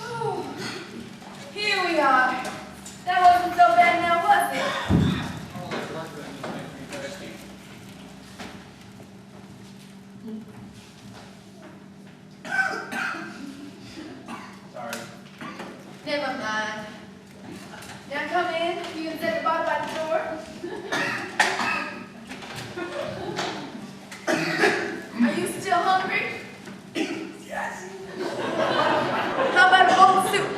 Ooh. Here we are. That wasn't so bad now, was it? All this work that just makes me thirsty. Sorry. Never mind. Now come in. You can set the bottle by the door. Are you still hungry? Yes. How about a bowl of soup?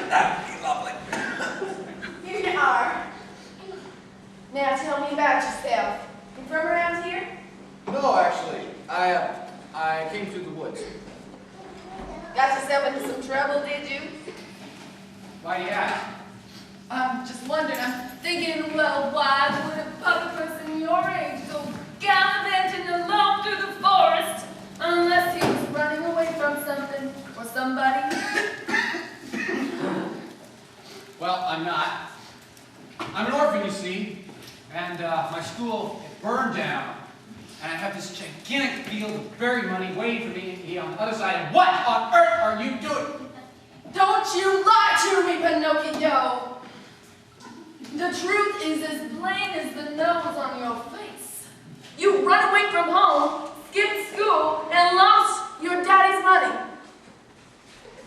That'd be lovely. Here you are. Now tell me about yourself. You from around here? No, actually. I came through the woods. Got yourself into some trouble, did you? Why do you ask? I'm just wondering. I'm thinking, well, why would a puppy person your age go gallivanting alone through the forest unless he was running away from something or somebody? Well, I'm not. I'm an orphan, you see, and my school it burned down, and I have this gigantic field of buried money waiting for me on the other side. And what on earth are you doing? Don't you lie to me, Pinocchio! The truth is as plain as the nose on your face. You run away from home, skipped school, and lost your daddy's money.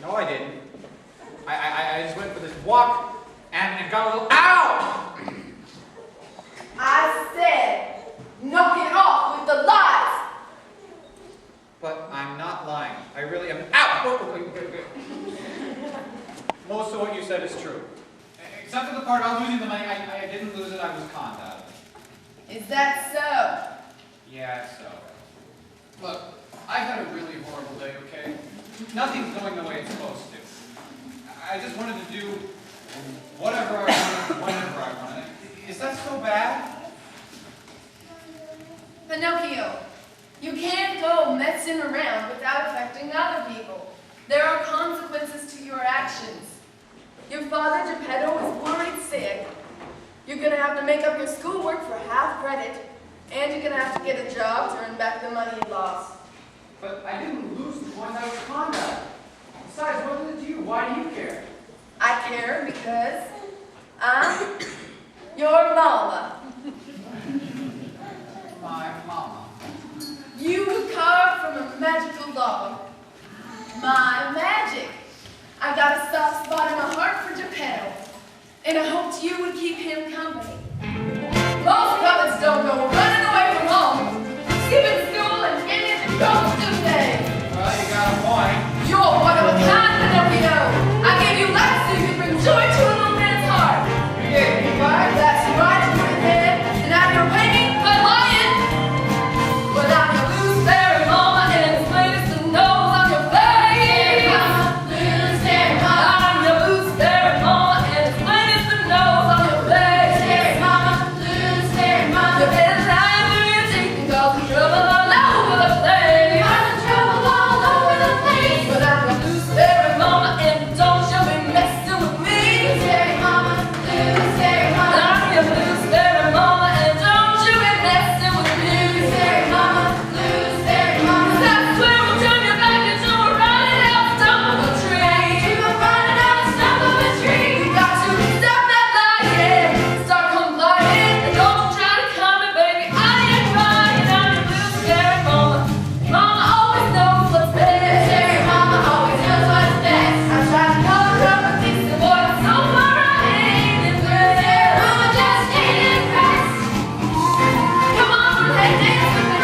No, I didn't. I just went for this walk and got a little ow! I said, knock it off with the lies. But I'm not lying. I really am. Ow! Most of what you said is true. Except for the part about losing the money, I didn't lose it, I was conned out of it. Is that so? Yeah, so. Look, I've had a really horrible day, okay? Nothing's going the way it's supposed to. I just wanted to do whatever I wanted, whenever I wanted. Is that so bad? Pinocchio, you can't go messing around without affecting other people. There are consequences to your actions. Your father, Geppetto, is worried sick. You're going to have to make up your schoolwork for half credit, and you're going to have to get a job to earn back the money you lost. But I didn't lose the one I was conned out of. Besides, what did it do you? Why do you care? I care because I'm Your mama. My mama. You were carved from a magical log. My magic. I got a soft spot in my heart for Geppetto, and I hoped you would keep him company. Most puppets don't go running away from home, skipping school and ending the ghost of day. Well, you got a point. You're one of a kind, Pinocchio. I gave you life so you could bring joy to a little man's heart. You gave me five. That's right, you were dead, and now you're paying a lion. But I'm your loose fairy mama, and it's latest the nose on your face. Lose their mama. I'm your loose fairy mama, and it's latest the nose on your face. Their mama. Lose their mama. You're better lying through your teeth and causing trouble all over the place. Causing trouble all over the place. But I'm your loose fairy mama, and don't you be messing with me. Lose their mama. Lose their mama. I'm your loose fairy mama, and don't you be messing with me. Lose their mama. Lose their mama. 'Cause I swear we'll turn you back into a running out stump of a tree. You a running out stump of a tree. You got to stop that lying, start complying, and don't try to come me, baby. I ain't lying. I'm your loose fairy mama. Mama always knows what's best. Their mama always knows what's best. I try to cover up with these boys, so far I ain't impressed. Mama just ain't impressed. Come on, hey, dance with me.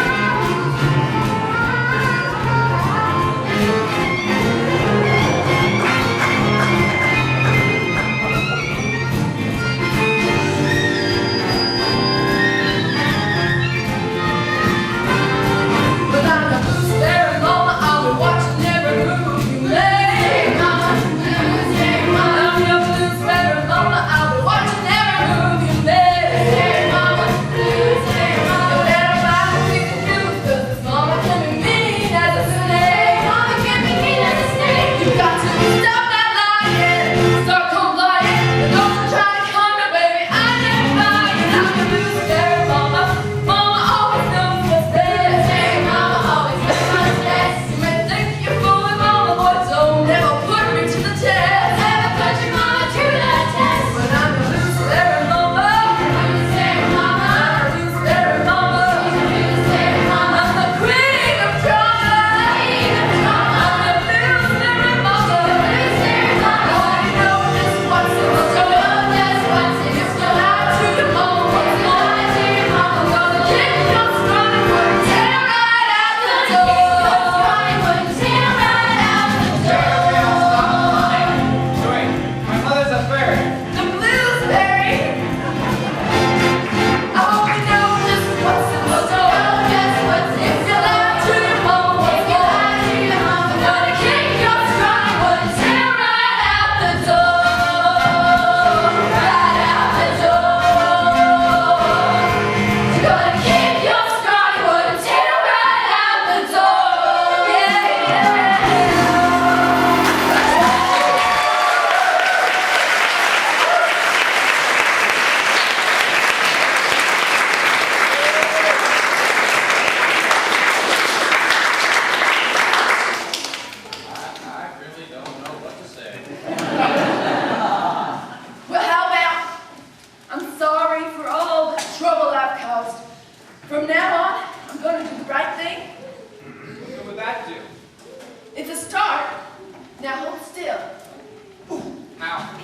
But I'm your loose fairy mama. I'll be watching every move you make. Mama. Lose their mama. I'm your loose fairy mama. I'll be watching every move you make. Their mama. Lose their mama. Don't everybody be confused, 'cause this mama can be mean as a snake. Mama can be mean as a snake. You got to stop that lying, start complying, and don't you try to come here, baby. I ain't lying. I'm your loose fairy mama. Mama always knows what's best. Their mama always knows what's best. You may think you're fooling mama, but don't never put me to the test. Never put your mama to the test. But I'm your loose fairy mama. Lose their mama. I'm your loose fairy mama. Lose their mama. I'm the queen of drama. Queen of drama. I'm your loose fairy mama. Lose their mama. I know just what's in the You know just what's in If you store. lie to your mama, If you lie to your mama, I'm gonna kick your scrawny word, tear right out the door. Scrawny would tear right out the door. Wait, my mother's a fairy. The blueberry. I hope you know just what's in the You door. know just what's in If you lie to your mama, If you lie to your mama, I'm gonna kick your scrawny word, tear right out the door. Right out the door. You're gonna kick your scrawny word and tear right out the door. Yeah. I really don't know what to say. Well, how about, I'm sorry for all the trouble I've caused. From now on, I'm going to do the right thing. What would that do? It's a start. Now hold still. How?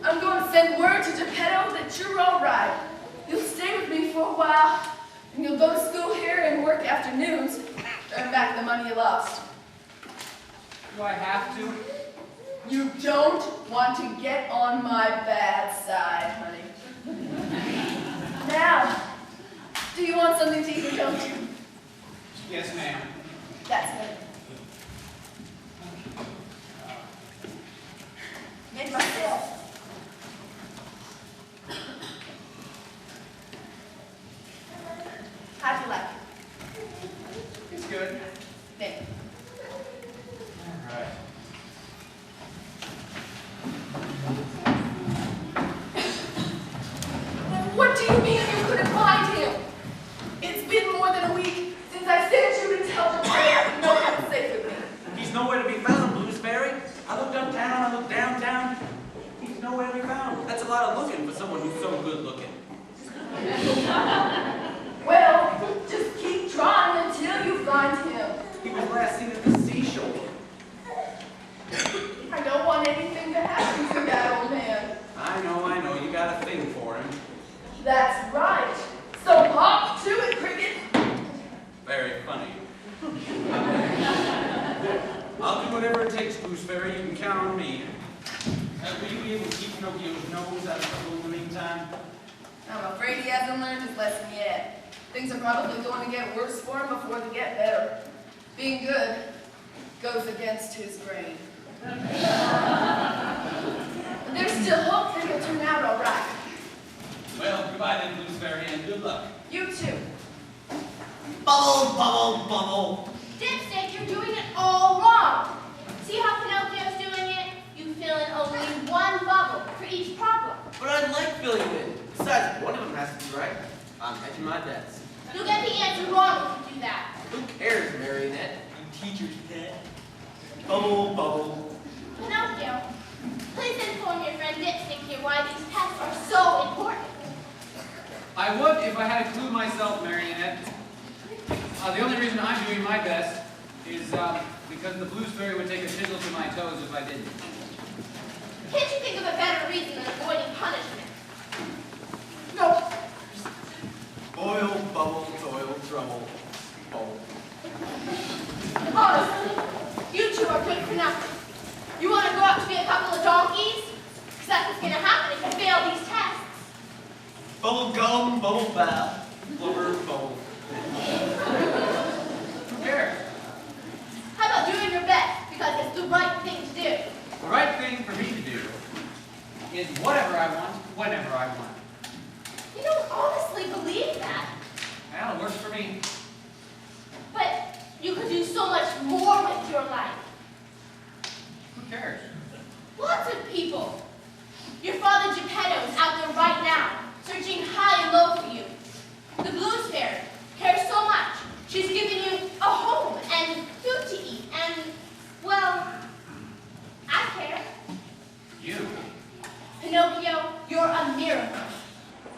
I'm going to send word to Geppetto that you're all right. You'll stay with me for a while, and you'll go to school here and work afternoons, earn back the money you lost. Do I have to? You don't want to get on my bad side, honey. Now, do you want something to eat or don't you? Yes, ma'am. That's good. Made myself. How'd you like it? It's good. Thank you. All right. What do you mean you couldn't find him? It's been more than a week since I sent you to tell him that no one's safe with me. He's nowhere to be found, Bluesberry. I looked uptown, I looked downtown. He's nowhere. nowhere to be found. That's a lot of looking for someone who's so good looking. Well, just keep trying until you find him. He was last seen at the seashore. I don't want anything to happen to that old man. I know, you got a thing for him. That's right. So hop to it, Cricket. Very funny. I'll do whatever it takes, Gooseberry. You can count on me. Will you be able to keep Pinocchio's nose out of trouble in the meantime? I'm afraid he hasn't learned his lesson yet. Things are probably going to get worse for him before they get better. Being good goes against his grain. But there's still hope that he'll turn out all right. Well, goodbye then, Gooseberry, and good luck. You too. Bubble, bubble, bubble. Dipstick, you're doing it all wrong. See how Pinocchio's doing it? You fill in only one bubble for each problem. But I like filling it in. Besides, one of them has to be right. I'm hedging my bets. You'll get the answer wrong if you do that. Who cares, Marionette? You teachers can. Bubble, bubble. Pinocchio, please inform your friend Dipstick here why these tests are so important. I would if I had a clue myself, Marionette. The only reason I'm doing my best is because the Blues Fairy would take a chisel to my toes if I didn't. Can't you think of a better reason than avoiding punishment? No. Boil, bubble, toil, trouble. Bubble. Honestly, you two are good for nothing. You want to grow up to be a couple of donkeys? Because that's what's going to happen if you fail these tests. Bubble gum, bubble bath, blubber, bubble. Who cares? How about doing your best? Because it's the right thing to do. The right thing for me to do is whatever I want, whenever I want. You don't honestly believe that. Well, it works for me. But you could do so much more with your life. Who cares? Lots of people. Your father Geppetto's out there right now, searching high and low for you. The Blues Fairy cares so much. She's given you a home and food to eat and, well, I care. You. Pinocchio, you're a miracle.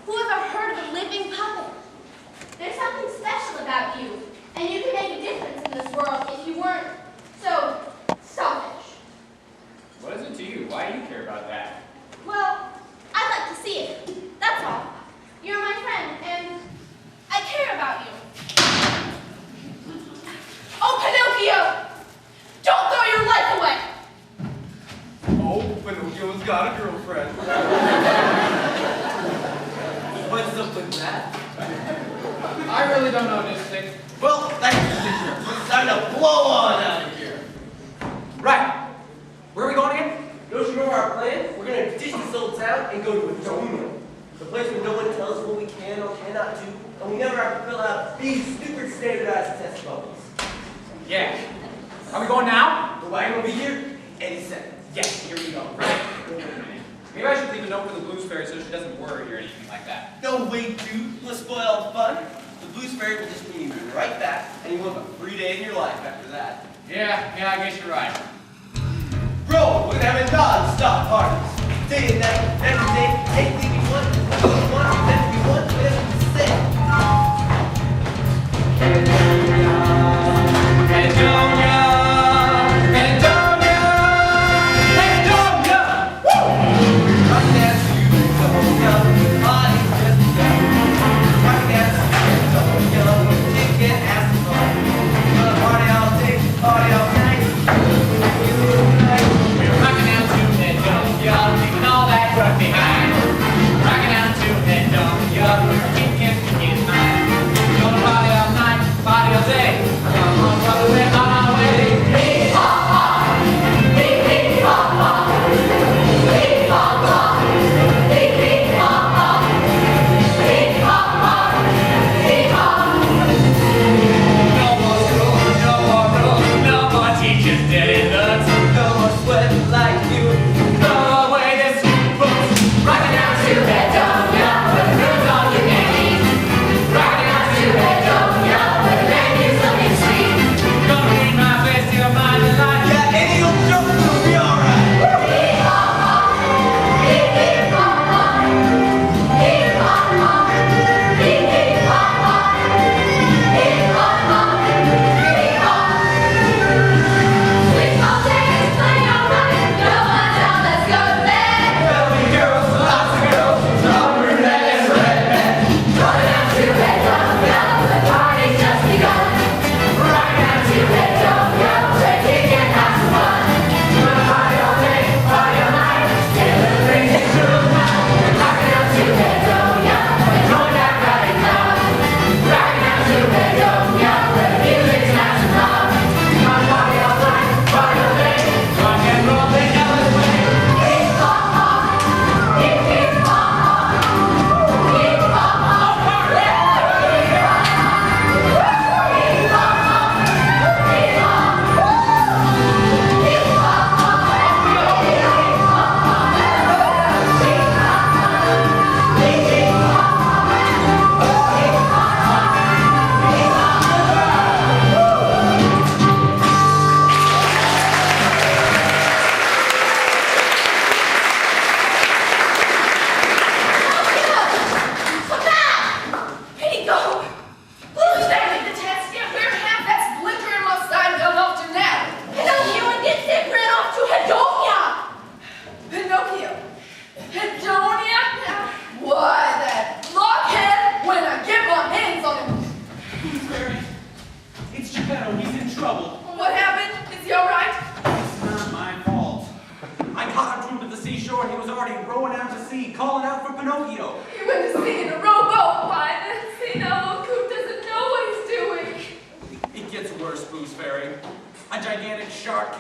Who ever heard of a living puppet? There's something special about you, and you can make a difference in this world if you weren't so selfish. What is it to you? Why do you care about that? Well, I'd like to see it. That's all. You're my friend, and I care about you. Oh, Pinocchio! Don't throw your life away! Oh, Pinocchio's got a girlfriend. What's up with that? I really don't know, Dipstick. Well, that's the picture. It's time to blow on out of here. Right. Where are we going again? Don't you remember our plan? We're gonna ditch this little town and go to a domo. The place where no one tells us what we can or cannot do, and we never have to fill out these stupid standardized test bubbles. Yeah. Are we going now? The wagon will be here any second. Yes, here we go. Right. Maybe I should leave a note for the Blues Fairy so she doesn't worry or anything like that. No way, dude. Let's spoil all the fun. The Blues Fairy will just bring you right back, and you will have a free day in your life after that. Yeah, I guess you're right. Bro, we're gonna have a non-stop parties. Day and night, every day, anything we want, what we want, whenever we want, whatever we say. Antonia! Antonia! Antonia! Rock dance to you, Antonia, body just down. Rock dance to you, Antonia, kick and ass and fun. Gonna party all day, party all night. We're rocking out to Antonia, leaving all that work behind. Rocking out to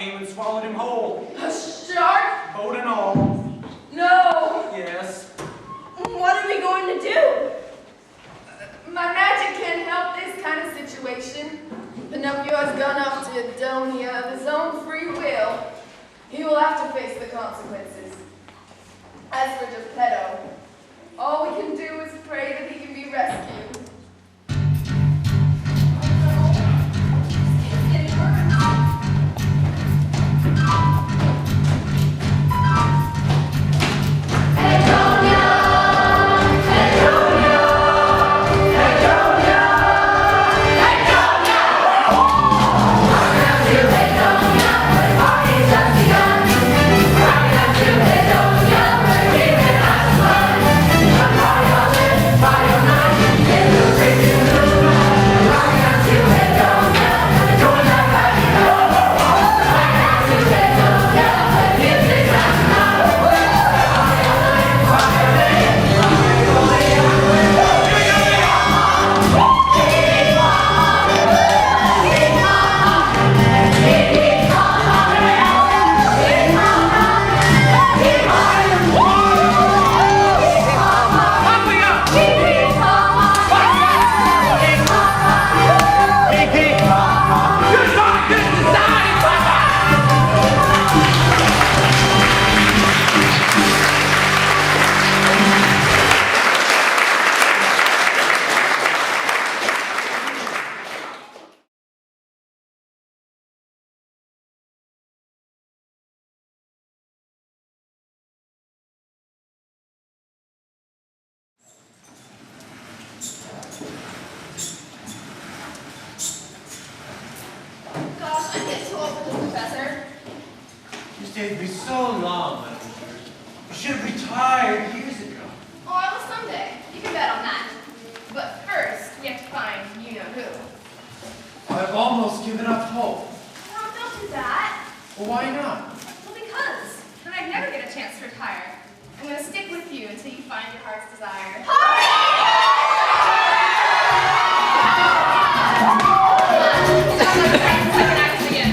came and swallowed him whole. A shark? Boat and all. No. Yes. What are we going to do? My magic can't help this kind of situation. Pinocchio has gone off to Adonia of his own free will. He will have to face the consequences. As for Geppetto, all we can do is pray that he can be rescued. Gosh, I'm getting too old for this, Professor. You stayed with me so long, Madam Wizard. You should have retired years ago. Oh, I will someday. You can bet on that. But first, we have to find you-know-who. I've almost given up hope. No, don't do that. Well, why not? Well, because then I'd never get a chance to retire. I'm going to stick with you until you find your heart's desire. Second act begin.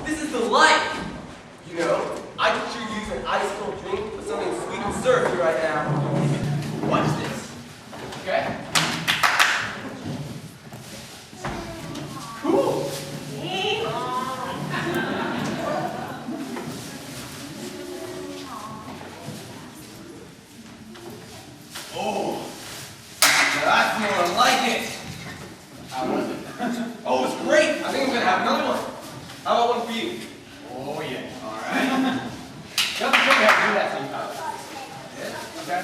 This is the life. You know, I could sure use an ice cold drink with something sweet and syrupy right now. Watch this. Okay? Cool. Oh, that's more like it. How was it? Oh, it's great. I think I'm gonna have another one. How about one for you? Oh, yeah. All right. Don't you have to do that sometimes? Yeah? Okay.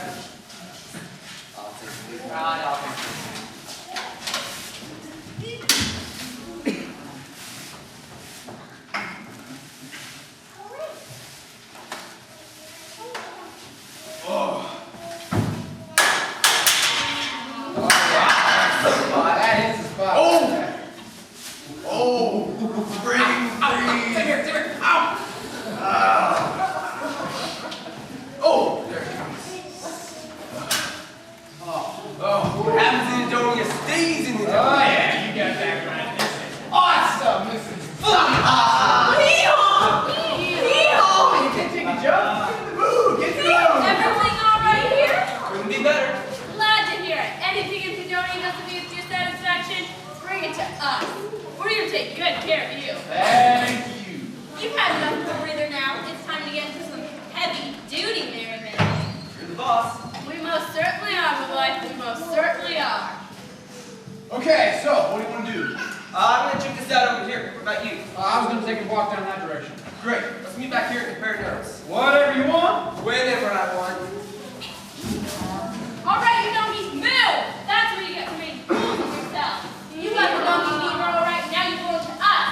I'll take it. All right, I'll take it. Oh, That is the spot. oh, bring Come free. here, come here. Ow! Oh, There it comes. Oh, what happens in Edonia stays in Oh, Edonia. yeah, you got that right. This is awesome. This is You can't take a joke. Get in the mood. Get in the mood. Everything all right here? Couldn't be better. Glad to hear it. Anything in Fredonia doesn't meet your satisfaction, bring it to us. We're here to take good care of you. Thank you. You've had enough of a breather now. It's time to get into some heavy-duty merriment. You're the boss. We most certainly are, my wife. We most certainly are. Okay, so what do you want to do? I'm gonna check this out over here. What about you? I was going to take a walk down that direction. Great. Let's meet back here and compare notes. Whatever you want. Whenever I want. All right, you donkeys, move! That's what you get for making fools of yourself. You got the donkey fever all right, now you belong to us.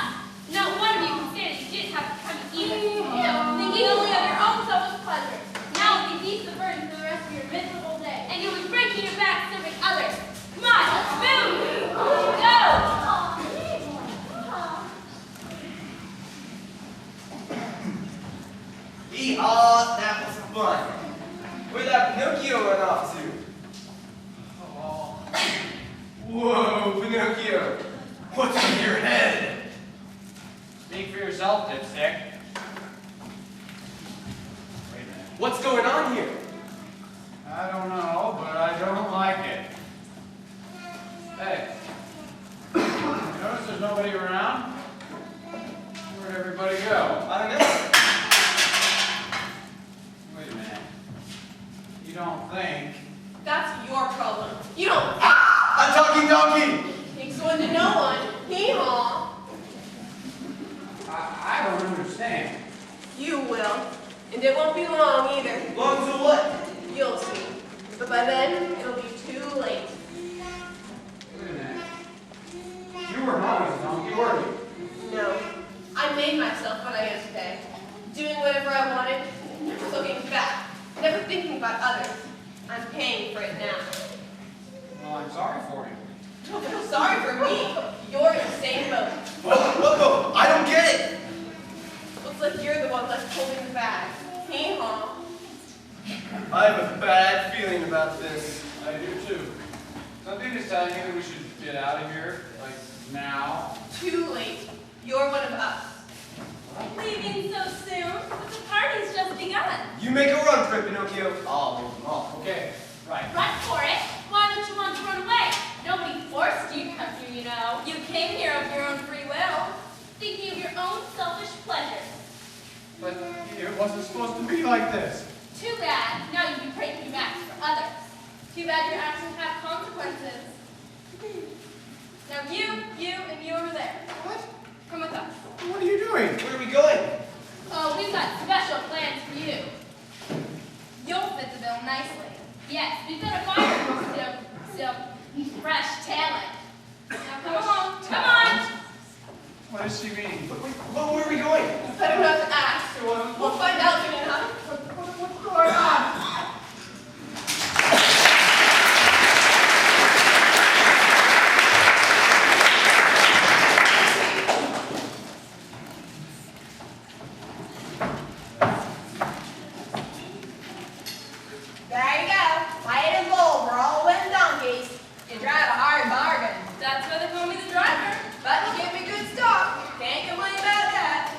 Not one of you can stand it. You didn't have to come either. You, thinking only of your own selfish pleasure. Now it can ease the burden for the rest of your miserable day. And you'll be breaking your back serving others. Come on, let's move! Go! Yeehaw, that was fun. Where'd that Pinocchio run off to? oh. Whoa, Pinocchio. What's in your head? Speak for yourself, dipstick. Wait a minute. What's going on here? I don't know, but I don't like it. Hey, you notice there's nobody around? Where'd everybody go? I don't know. Wait a minute. You don't think? That's your problem. You don't A talking donkey! takes one to know one. Hee-haw. I don't understand. You will. And it won't be long either. Long to what? You'll see. But by then, it'll be too late. Wait a minute. You were always a donkey, were you? No. I made myself what I am today. Doing whatever I wanted, never looking back, never thinking about others. I'm paying for it now. Well, I'm sorry for you. Don't feel sorry for me. You're in the same boat. Whoa, I don't get it! Looks like you're the one left holding the bag. Hee-haw. I have a bad feeling about this. I do too. Something is telling me that we should get out of here, like now. Too late. You're one of us. Leaving so soon? But the party's just begun. You make a run for it, Pinocchio. I'll hold them off. Okay, right. Run for it? Why don't you want to run away? Nobody forced you to come here, you know. You came here of your own free will, thinking of your own selfish pleasure. But it wasn't supposed to be like this. Too bad. Now you'll be breaking your backs for others. Too bad your actions have consequences. Now and you over there. What? Come with us. What are you doing? Where are we going? Oh, we've got special plans for you. You'll fit the bill nicely. Yes, we've got a fire some fresh talent. Now come on, come on. What does she mean? Where are we going? I don't have to ask. We'll find out soon enough. What's going on? There you go. White and gold for all wooden donkeys. You drive a hard bargain. That's why they call me the driver. But you give me good stock. Can't complain about that.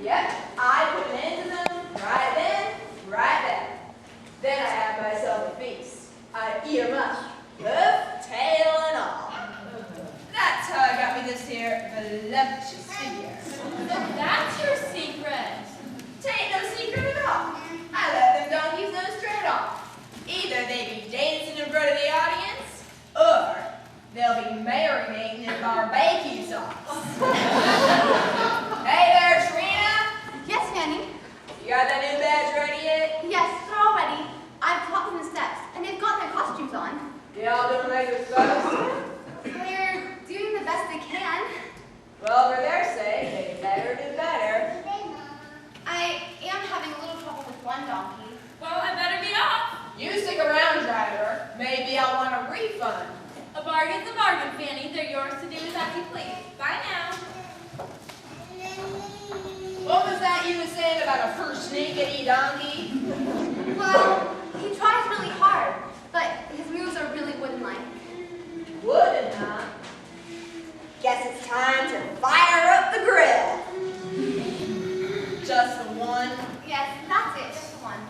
Yep, I put an end to them right then, right there. Then I have myself a feast. I eat 'em up, hoof, tail, and all. That's how I got me this here voluptuous figure. That's your secret. Tain't no secret at all. I let them donkeys know straight off. Either they be dancing in front of the audience, or they'll be marinating in barbecue sauce. Hey there, Trina. Yes, Fanny? You got that new badge ready yet? Yes, they're all ready. I've taught them the steps, and they've got their costumes on. Y'all doing like you're supposed to? They're doing the best they can. Well, for their sake, they better do better. I am having a little trouble with one donkey. Well, I better be off. You stick around, driver. Maybe I'll want a refund. A bargain's a bargain, Fanny. They're yours to do as you please. Bye now. What was that you were saying about a persnickety donkey? Well, he tries really hard, but his moves are really wooden-like. Wouldn't, huh? Guess it's time to fire up the grill. Just the one? Yes, that's it, just the one.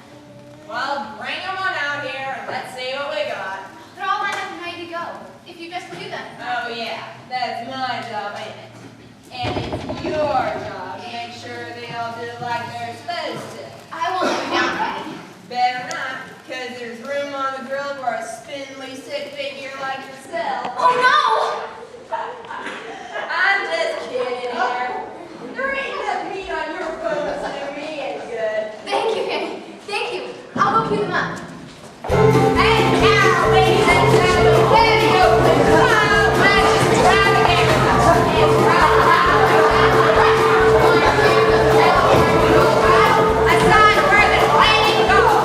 Well, bring them on out here and let's see what we got. They're all lined up and ready to go, if you just do them. Oh yeah, that's my job, ain't it? And it's your job to make sure they all do like they're supposed to. I won't let you down, Fanny. Better not, because there's room on the grill for a spindly sick figure like yourself. Oh I'm just kidding here. There ain't enough meat on your bones to do me any good. no! Thank you, Fanny. Thank you. I'll go cue them up. And now, ladies and gentlemen, let me open the Wild West Extravaganza. A sign where the lightning goes.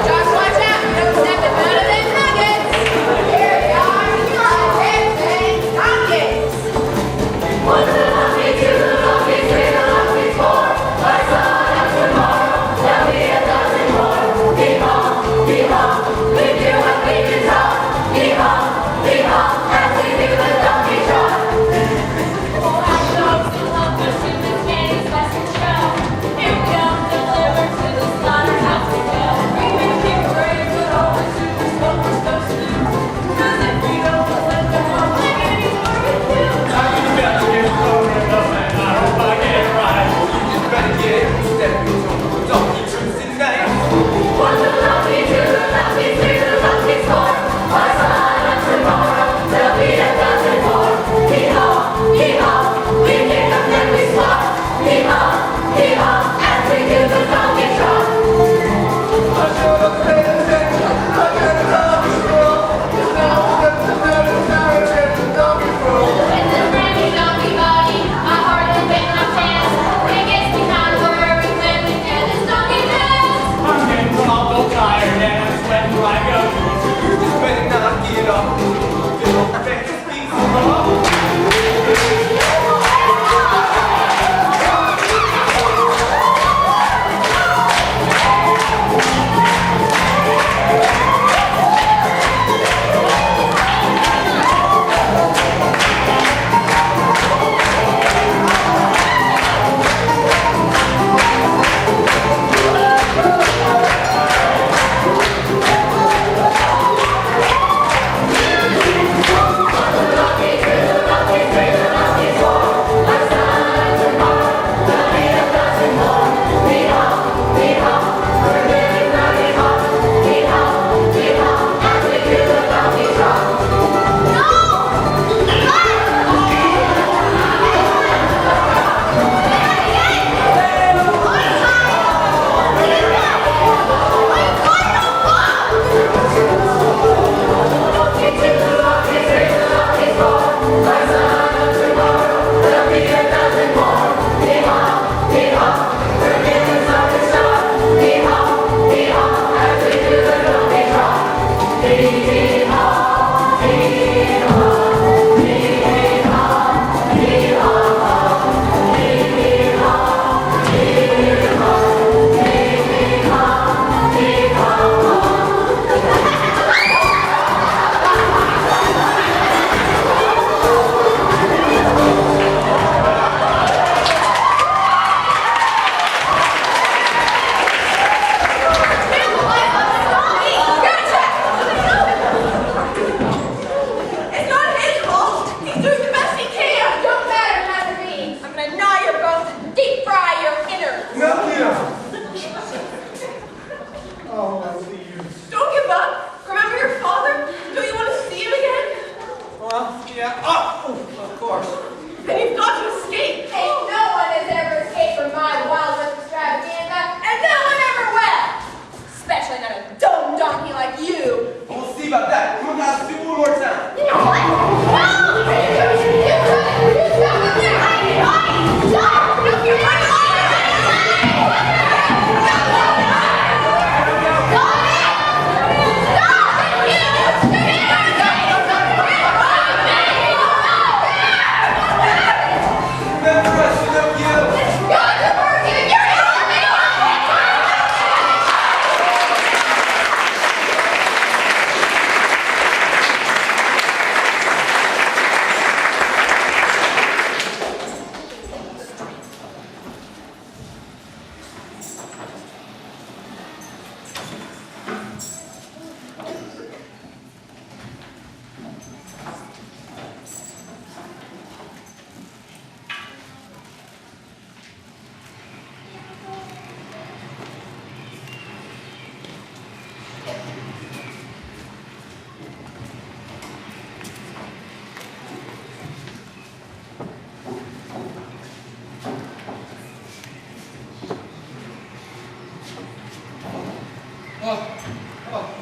Just watch out, you don't step in none of them nuggets. Here we are, dancing donkeys. One to the monkey, two to the monkey, three to the monkey, four. By sundown tomorrow, there'll be a dozen more. Be home, with you and we can talk. Be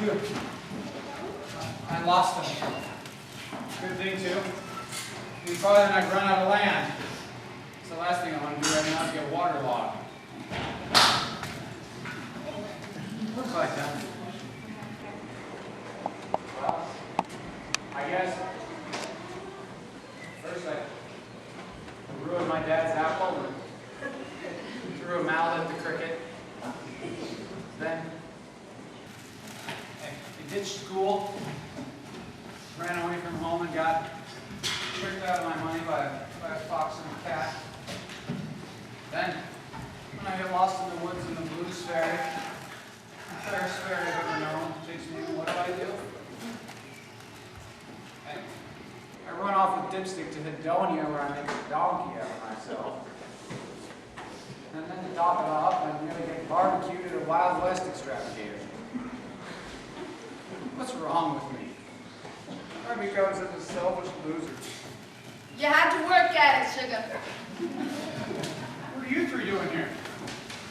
Good. I lost him. Good thing, too. He's farther than I'd run out of land. It's the last thing I want to do right now is get waterlogged. What have I done? Well, I guess first I ruined my dad's apple and threw a mallet at the cricket. Then I ditched school, ran away from home, and got tricked out of my money by a fox and a cat. Then, when I get lost in the woods in the Blues Ferry, the fairest ferry I've ever known takes me, what do? I run off with Dipstick to Hedonia, where I make a donkey out of myself. And then to top it off, I nearly get barbecued at a Wild West extravaganza. What's wrong with me? I become such a selfish loser. You had to work at it, sugar. What are you three doing here?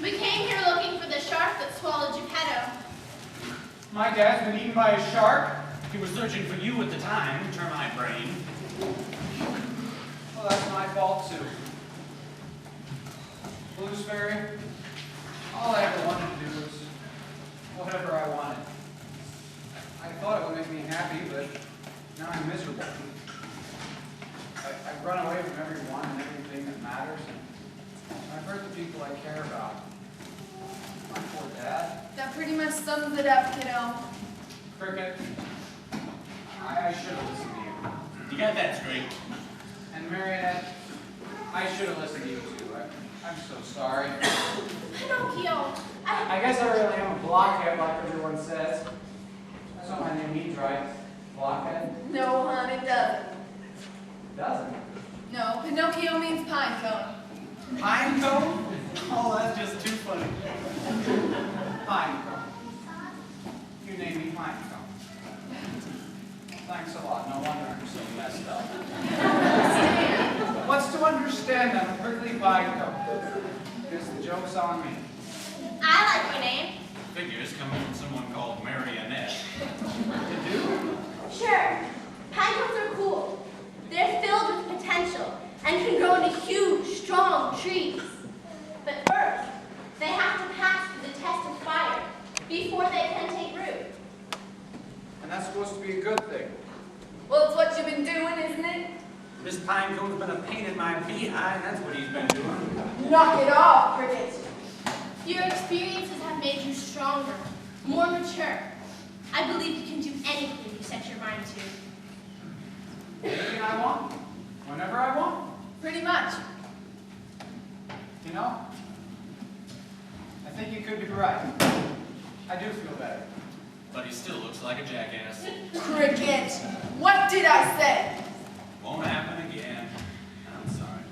We came here looking for the shark that swallowed Geppetto. My dad's been eaten by a shark? He was searching for you at the time, termite brain. Well, that's my fault, too. Blues Ferry, all I ever wanted to do was whatever I wanted. I thought it would make me happy, but now I'm miserable. I've run away from everyone and everything that matters, and I've hurt the people I care about. My poor dad. That pretty much sums it up, kiddo. Cricket, I should have listened to you. You got that straight. And Marionette, I should have listened to you too. I'm so sorry. Pinocchio, I guess I really am a blockhead like everyone says. That's what my name means, right? Blockhead? No, hon, it doesn't. Doesn't. No, Pinocchio means pine cone. Pine cone? Oh, that's just too funny. Pine cone. You named me Pine cone. Thanks a lot. No wonder I'm so messed up. What's to understand I'm a prickly pine cone? Guess the joke's on me. I like your name. Figures coming from someone called Marionette. You do? Sure, pine cones are cool. They're filled with potential and can grow into huge, strong trees. But first, they have to pass through the test of fire before they can take root. And that's supposed to be a good thing. Well, it's what you've been doing, isn't it? This pine cone's been a pain in my behind. That's what he's been doing. Knock it off, Cricket. Your experiences have made you stronger, more mature. I believe you can do anything you set your mind to. Anything I want. Whenever I want. Pretty much. You know, I think you could be right. I do feel better. But he still looks like a jackass. Cricket, what did I say? Won't happen again. I'm sorry.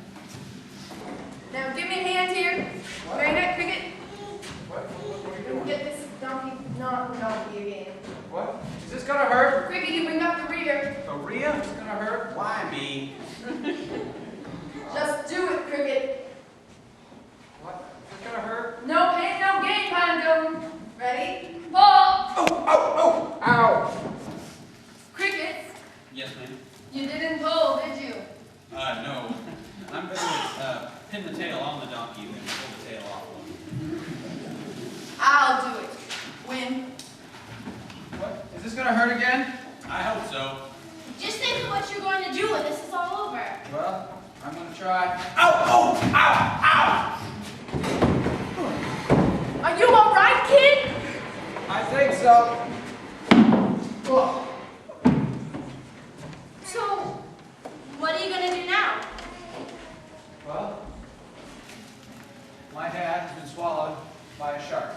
Now give me a hand here. Marionette, Cricket. What are you Don't doing? get this donkey again. What? Is this gonna hurt? Cricket, you bring up the rear. Maria? It's gonna hurt? Why me? Just do it, Cricket. What? Is this gonna hurt? No pain, no gain, pine cone. Ready? Pull! Ow! Cricket, Yes, ma'am. you didn't pull, did you? No. I'm gonna pin the tail on the donkey and then pull the tail off. I'll do it. Win. What? Is this gonna hurt again? I hope so. Just think of what you're going to do when this is all over. Well, I'm gonna try. Ow! Oh! Ow! Ow! Are you all right, kid? I think so. Ugh. So, what are you going to do now? Well, my dad has been swallowed by a shark.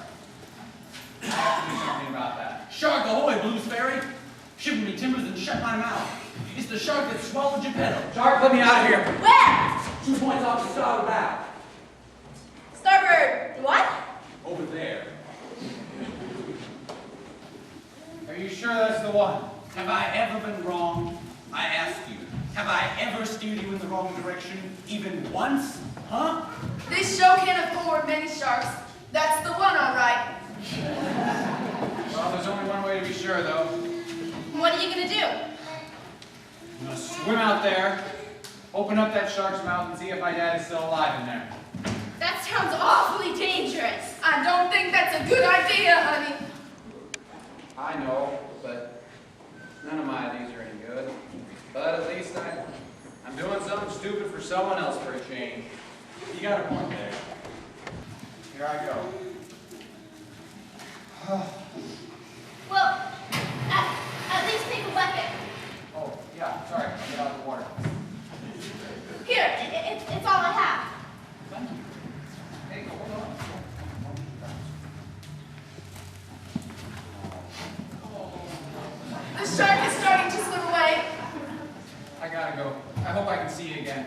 I have to do something about that. Shark ahoy, Blues Ferry! Shiver me timbers and shut my mouth. It's the shark that swallowed Geppetto. Shark, let me out of here. Where? 2 points off the starboard bow. Starboard. What? Over there. Are you sure that's the one? Have I ever been wrong? I ask you. Have I ever steered you in the wrong direction? Even once? Huh? This show can't afford many sharks. That's the one, all right. Well, there's only one way to be sure, though. What are you gonna do? I'm gonna swim out there, open up that shark's mouth, and see if my dad is still alive in there. That sounds awfully dangerous. I don't think that's a good idea, honey. I know, but none of my ideas are any good. But at least I'm doing something stupid for someone else for a change. You got a point there. Here I go. Well, at least pick a weapon. Oh, yeah, sorry, I'll get out of the water. Here, it's all I have. Thank you. Hey, hold on. The shark is starting to swim away. I gotta go. I hope I can see you again.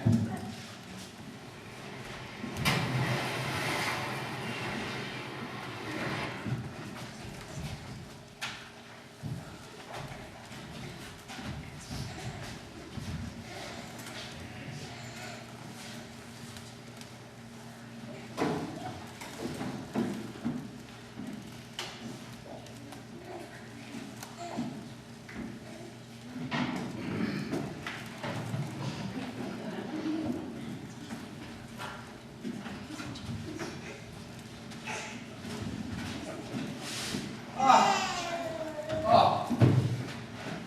Oh.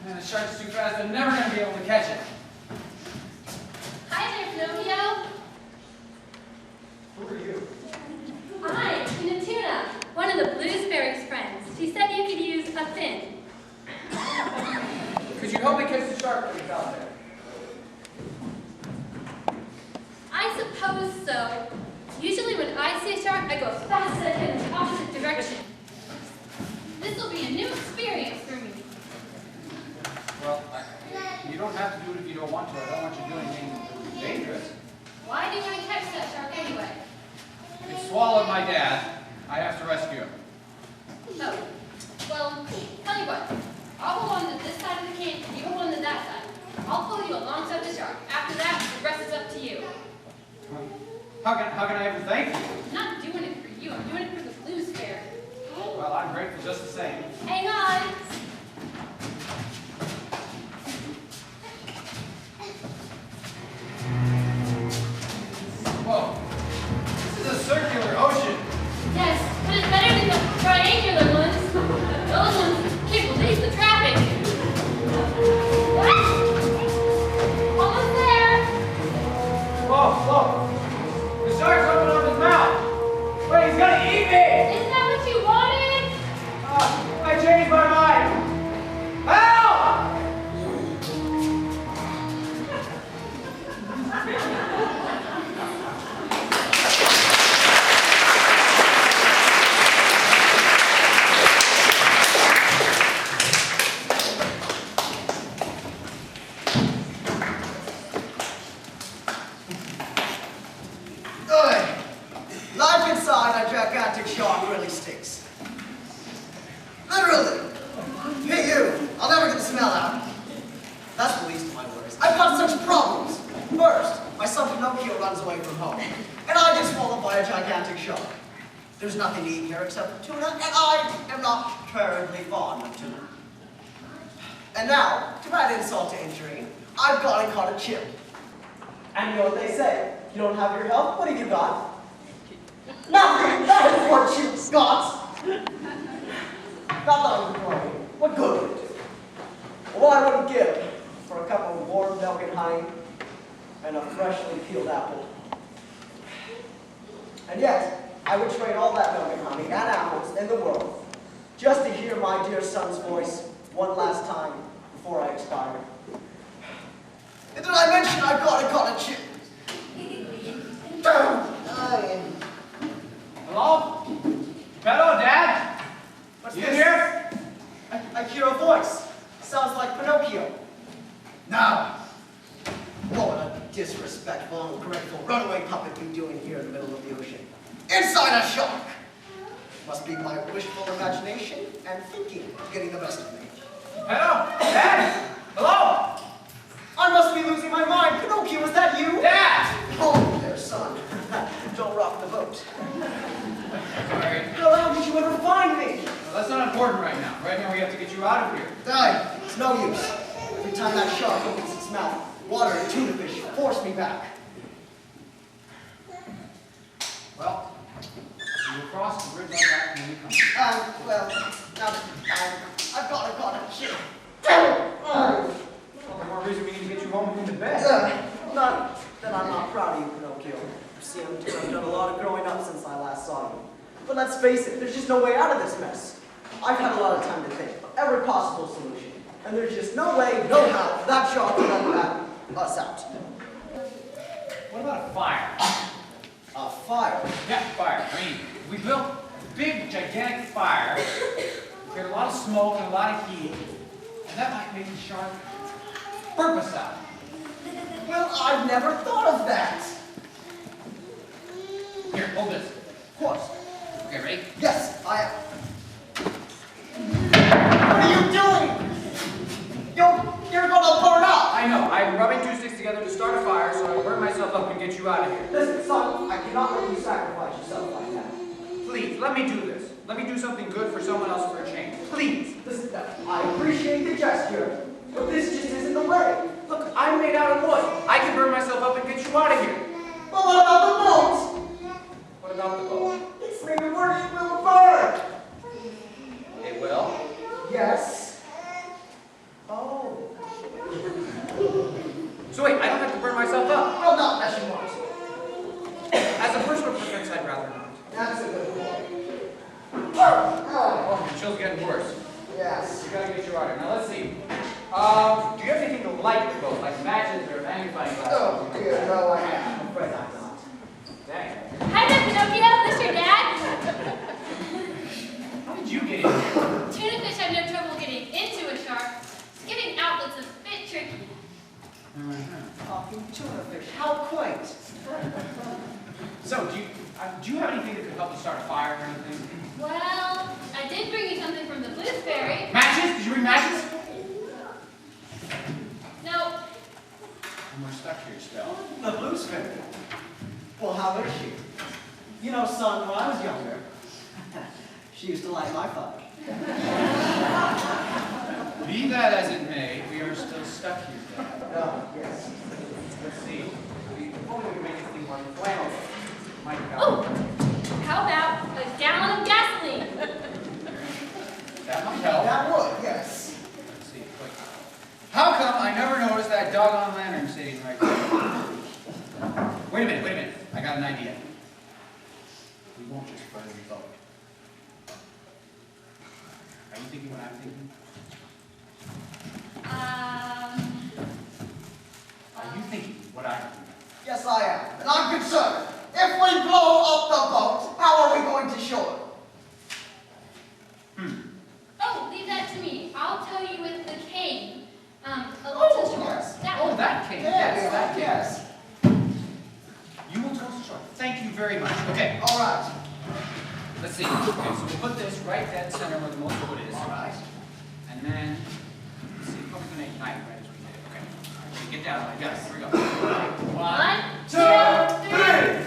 Man, the shark's too fast. I'm never gonna be able to catch it. Hi there, Pinocchio. Who are you? I'm Tina Tuna, one of the Blues Fairy's friends. She said you could use a fin. Could you help me catch the shark when he's out there? I suppose so. Usually when I see a shark, I go as fast as I can in the opposite direction. This will be a new experience for me. Well, you don't have to do it if you don't want to. I don't want you to do anything dangerous. Why do you want to catch that shark anyway? It swallowed my dad. I have to rescue him. Oh, well, tell you what. I'll hold on to this side of the can, and you hold on to that side. I'll pull you alongside the shark. After that, the rest is up to you. How can I ever thank you? I'm not doing it for you. I'm doing it for the Blues Fairy. Well, I'm grateful just the same. Hang on. Whoa. This is a circular ocean. Yes, but it's better than the triangular ones. Those ones can't believe the traffic. Ah! Almost there. Whoa. The shark's opening up his mouth. Wait, he's gonna eat me. Isn't that what you wanted? I changed my mind. Help! Life inside a gigantic shark really stinks. Literally. Hey you, I'll never get the smell out. That's the least of my worries. I've got such problems. First, my son Pinocchio runs away from home, and I get swallowed by a gigantic shark. There's nothing to eat here except for tuna, and I am not terribly fond of tuna. And now, to add insult to injury, I've gone and caught a chip. And you know what they say? You don't have your health, what have you got? Nothing! That is what you've got! Not that I'm complaining. What good would it do? Well, I wouldn't give for a cup of warm milk and honey and a freshly peeled apple. And yet, I would trade all that milk and honey and apples in the world just to hear my dear son's voice one last time before I expire. And did I mention I've got a chip? Hello? Hello, Dad? What's You this? here? I hear a voice. Sounds like Pinocchio. Now, what a disrespectful, ungrateful, runaway puppet you doing here in the middle of the ocean. Inside a shark! Must be my wishful imagination and thinking getting the best of me. Hello? Dad? Hello? I must be losing my mind. Pinocchio, is that you? Dad! Oh, there, son. Don't rock the boat. Sorry. How did you ever find me? Well, let's not important right now. Right now we have to get you out of here. Die. It's no use. Every time that shark opens its mouth, water and tuna fish force me back. Well, you will cross the bridge like that when you come. Well, now I've got it. Shit. Well, the more reason we need to get you home into bed. Not that I'm not proud of you, Pinocchio. You see, I've done a lot of growing up since I last saw you. But let's face it, there's just no way out of this mess. I've had a lot of time to think of every possible solution. And there's just no way, no how, for that shark to let us out. What about a fire? A fire? Yeah, fire. I mean, we built a big, gigantic fire, create a lot of smoke and a lot of heat, and that might make the shark burp us out. Well, I've never thought of that. Here, hold this. Of course. Okay, ready? Yes, I am. What are you doing? You're gonna burn up. I know. I'm rubbing two sticks together to start a fire, so I'll burn myself up and get you out of here. Listen, son, I cannot let you sacrifice yourself like that. Please, let me do this. Let me do something good for someone else for a change. Please. Listen, I appreciate the gesture, but this just isn't the way. Look, I'm made out of wood. I can burn myself up and get you out of here. But what about the boat? What about the boat? It's maybe worse, it will burn. It will? Yes. Oh. So wait, I don't have to burn myself up. Well, not unless you want to. As a personal preference, I'd rather not. That's a good point. Oh, the chill's getting worse. Yes. We gotta get you out of here. Now let's see. Do you have anything to light the boat, like matches or magnifying glass? Oh, dear, no, I am. I'm afraid I'm not. Dang. Hi there, Pinocchio. This your dad? How did you get in here? Tuna fish have no trouble getting into a shark. Getting outlet's a bit tricky. Talking tuna fish, how quaint. So, do you have anything that could help us start a fire or anything? Well, I did bring you something from the Blues Fairy. Matches? Did you bring matches? No, And we're stuck here still. The Blues Fairy. Well, how is she? You know, son, when I was younger, she used to light my fire. Be that as it may, we are still stuck here, Dad. Oh, yes. Let's see. Before we make anything more flammable, might help. oh, how about a gallon of gasoline? That might help. That would, yes. Let's see. Wait. How come I never noticed that doggone lantern sitting right there? Wait a minute. I got an idea. We won't just burn the boat. Are you thinking what I'm thinking? Are you thinking what I'm thinking? Yes, I am. And I'm concerned. If we blow up the boat, how are we going to shore? Oh, leave that to me. I'll tell you with the cane. A little short. Yes. Oh, that came. Yes, that came. Yes. You will toast the shore. Thank you very much. Okay. All right. Let's see. Okay, so we'll put this right dead center where the most wood is. All right. And then, let's see, probably gonna ignite right as we did. Okay. All right, get down. Yes, here we go. 1, 2, 3.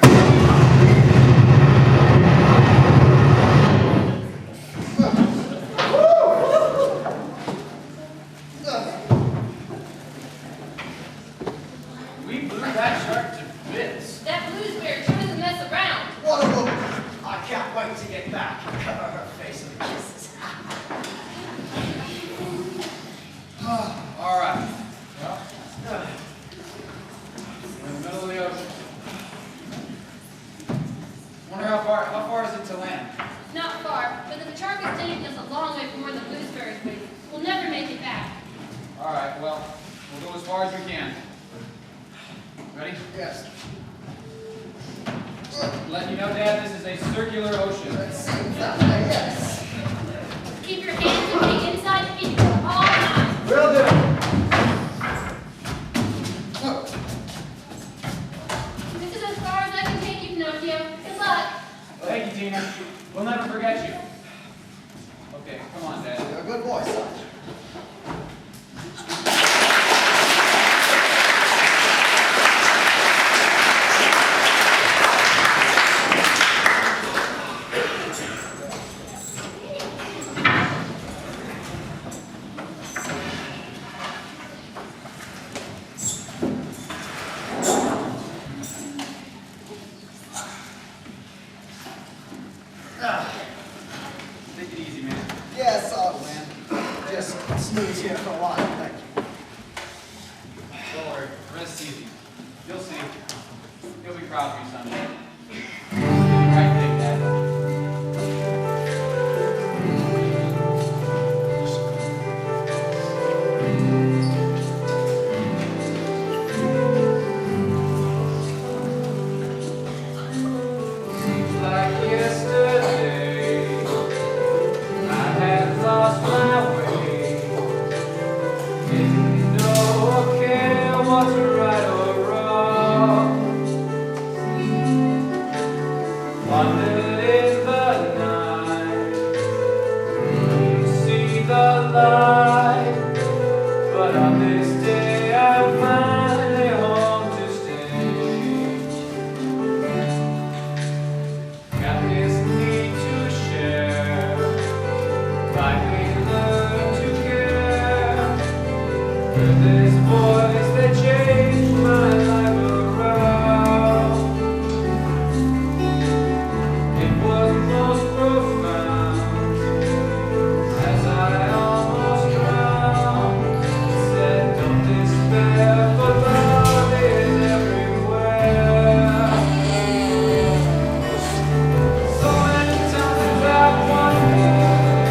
We blew that shark to bits. That Blues Fairy sure doesn't mess around. What a woman. I can't wait to get back and cover her face in kisses. All right. Well, we're in the middle of the ocean. Wonder how far is it to land? Not far, but the shark is taking us a long way from where the Blues Fairy is. We'll never make it back. All right, well, we'll go as far as we can. Ready? Yes. Letting you know, Dad, this is a circular ocean. It seems that way, yes. Keep your hands and feet inside the feet all time. Will do. This is as far as I can take you, Pinocchio. Good luck. Thank you, Tina. We'll never forget you. Okay, come on, Dad. You're a good boy, son. Take it easy, man. Yes, just snooze here for a while, thank you. Don't worry, rest easy. You'll see. He'll be proud of you someday. Right thing, Dad. Seems like yesterday I had lost my way. Didn't know or care what's right or wrong. Wandered in the night, couldn't see the light. But on this day I'm finally home to stay. Got this need to share, finally learn to care. Heard this voice that changed my life around. It was most profound, as I almost drowned. It said, don't despair, for love is everywhere. So many times I've wondered,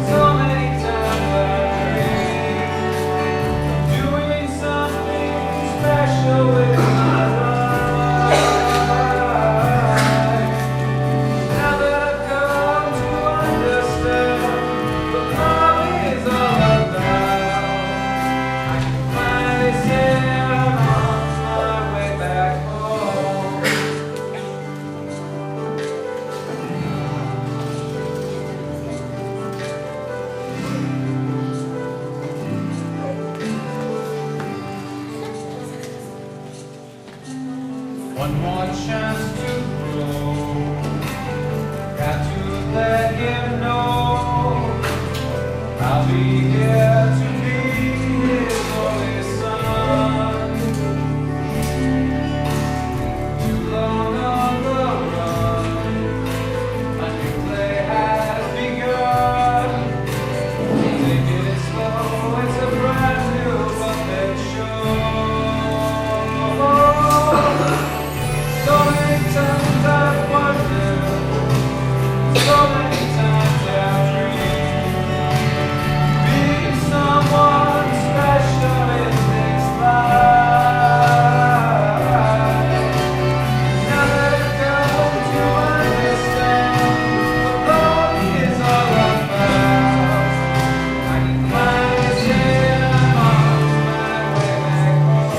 so many times I've dreamed, doing something special with my life. Now that I've come to understand what love is all about, I can finally say I'm on my way back home. One more chance to grow. Got to let him know I'll be here to be his only son. Too long on the run, a new play has begun. Take it slow, it's a brand new puppet show. So many times I've wondered, so many times I've dreamed, being someone special in this life. Now that I've come to understand what love is all about, I can finally say I'm on my way back home.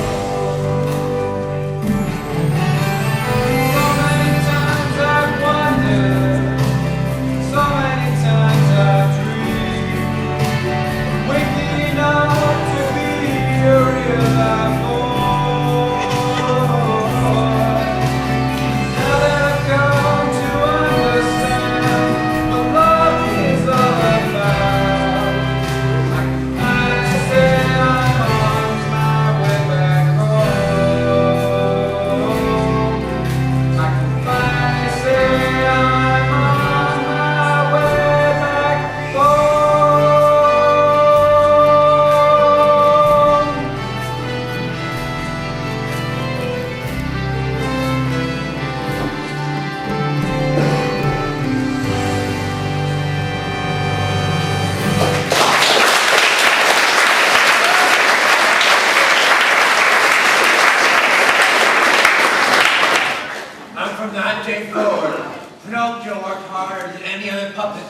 So many times I've wondered, so many times I've dreamed, waking up to be a real life boy. Now that I've come to understand what love is all about, I can finally say I'm on my way back home. I can finally say I'm on my way back home. I'm from that day forward. Pinocchio worked harder than any other puppet,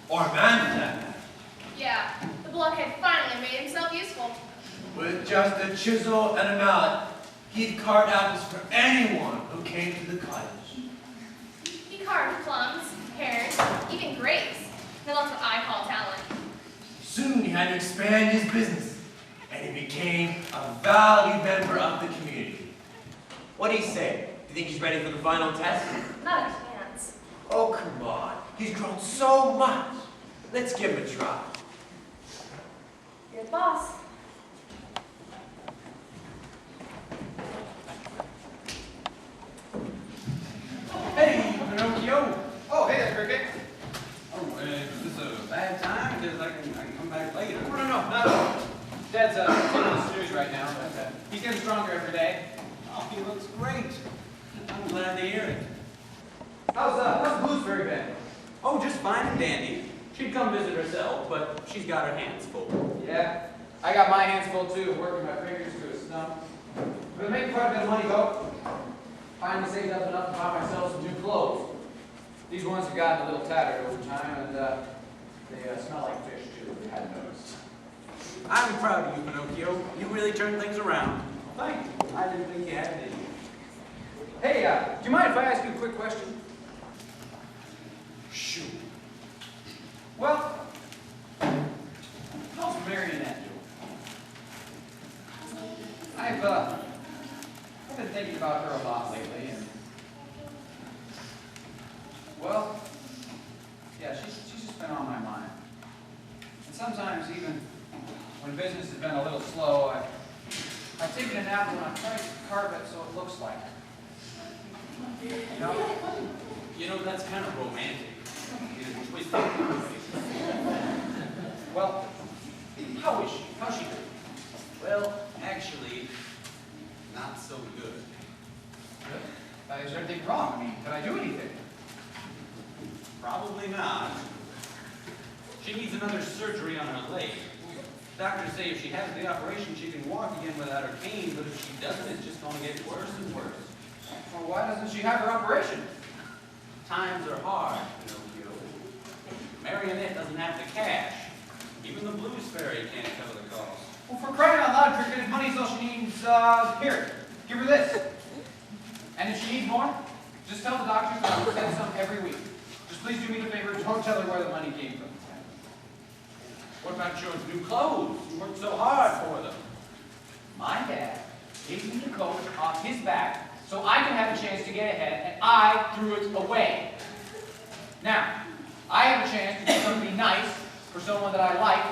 or man for that matter. Yeah, the blockhead finally made himself useful. With just a chisel and a mallet, he'd carve apples for anyone who came to the cottage. He carved plums, pears, even grapes. Now that's what I call talent. Soon he had to expand his business, and he became a valued member of the community. What do you say? Do you think he's ready for the final test? Not a chance. Oh, come on. He's grown so much. Let's give him a try. You're the boss. Hey, Pinocchio. Oh, hey there, Cricket? Oh, is this a bad time? Because I can come back later. Oh, no, not at all. Dad's taking the snooze right now, but he's getting stronger every day. Oh, he looks great. I'm glad to hear it. How's Bluesberry been? Oh, just fine and dandy. She'd come visit herself, but she's got her hands full. Yeah, I got my hands full too, working my fingers to a stump. Been making quite a bit of money though. Finally saved up enough to buy myself some new clothes. These ones have gotten a little tattered over time, and they smell like fish too, if you hadn't noticed. I'm proud of you, Pinocchio. You really turned things around. Thank you. I didn't think you had it in you. Hey, do you mind if I ask you a quick question? Shoot. Well, how's Marionette doing? I've been thinking about her a lot lately, and well, yeah, she's just been on my mind. And sometimes even when business has been a little slow, I've taken an apple and I've tried to carve it so it looks like her. You know, that's kind of romantic. It's twisted. Well, how is she? How's she doing? Well, actually, not so good. Is there anything wrong? I mean, did I do anything? Probably not. She needs another surgery on her leg. Doctors say if she has the operation, she can walk again without her cane, but if she doesn't, it's just going to get worse and worse. Well, why doesn't she have her operation? Times are hard, Pinocchio. Marionette doesn't have the cash. Even the Blues Fairy can't cover the cost. Well, for crying out loud, Cricket, if money's all she needs, here, give her this. And if she needs more, just tell the doctors that I'll send some every week. Just please do me the favor, don't tell her where the money came from. What about George's new clothes? You worked so hard for them. My dad gave me the coat off his back so I could have a chance to get ahead, and I threw it away. Now, I have a chance to do something nice for someone that I like,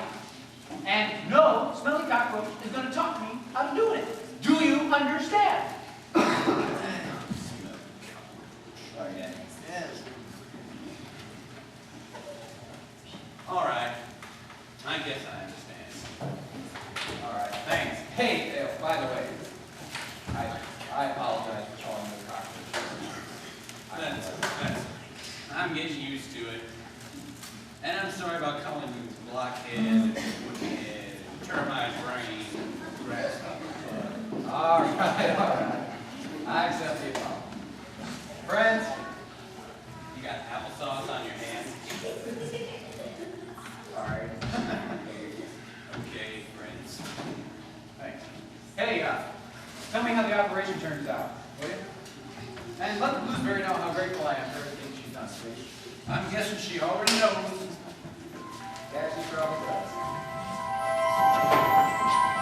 and no smelly cockroach is going to talk me out of doing it. Do you understand? Sorry, Dad. Yes. All right. I guess I understand. All right, thanks. Hey, Dale, by the way, I apologize for calling you a cockroach. I'm getting used to it. And I'm sorry about calling you blockhead, woodhead, termite brain, grasshopper. All right. I accept the apology. Friends, You got applesauce on your hands? all right. Okay, friends. Thanks. Hey, tell me how the operation turns out, will you? And let the Bluesberry know how grateful I am for everything she's done, sweetie. I'm guessing she already knows. Yeah, she probably does.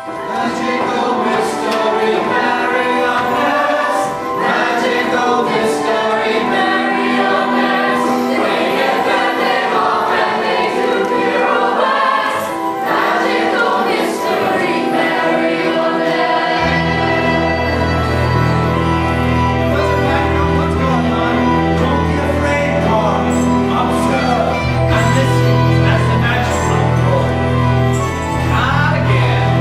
Magical mystery marionettes, magical mystery marionettes. They get that they all and they do pirouettes. Magical mystery marionettes. Professor Magno, what's going on? Don't be afraid, boys. Observe and listen as the magic unfolds. Not again.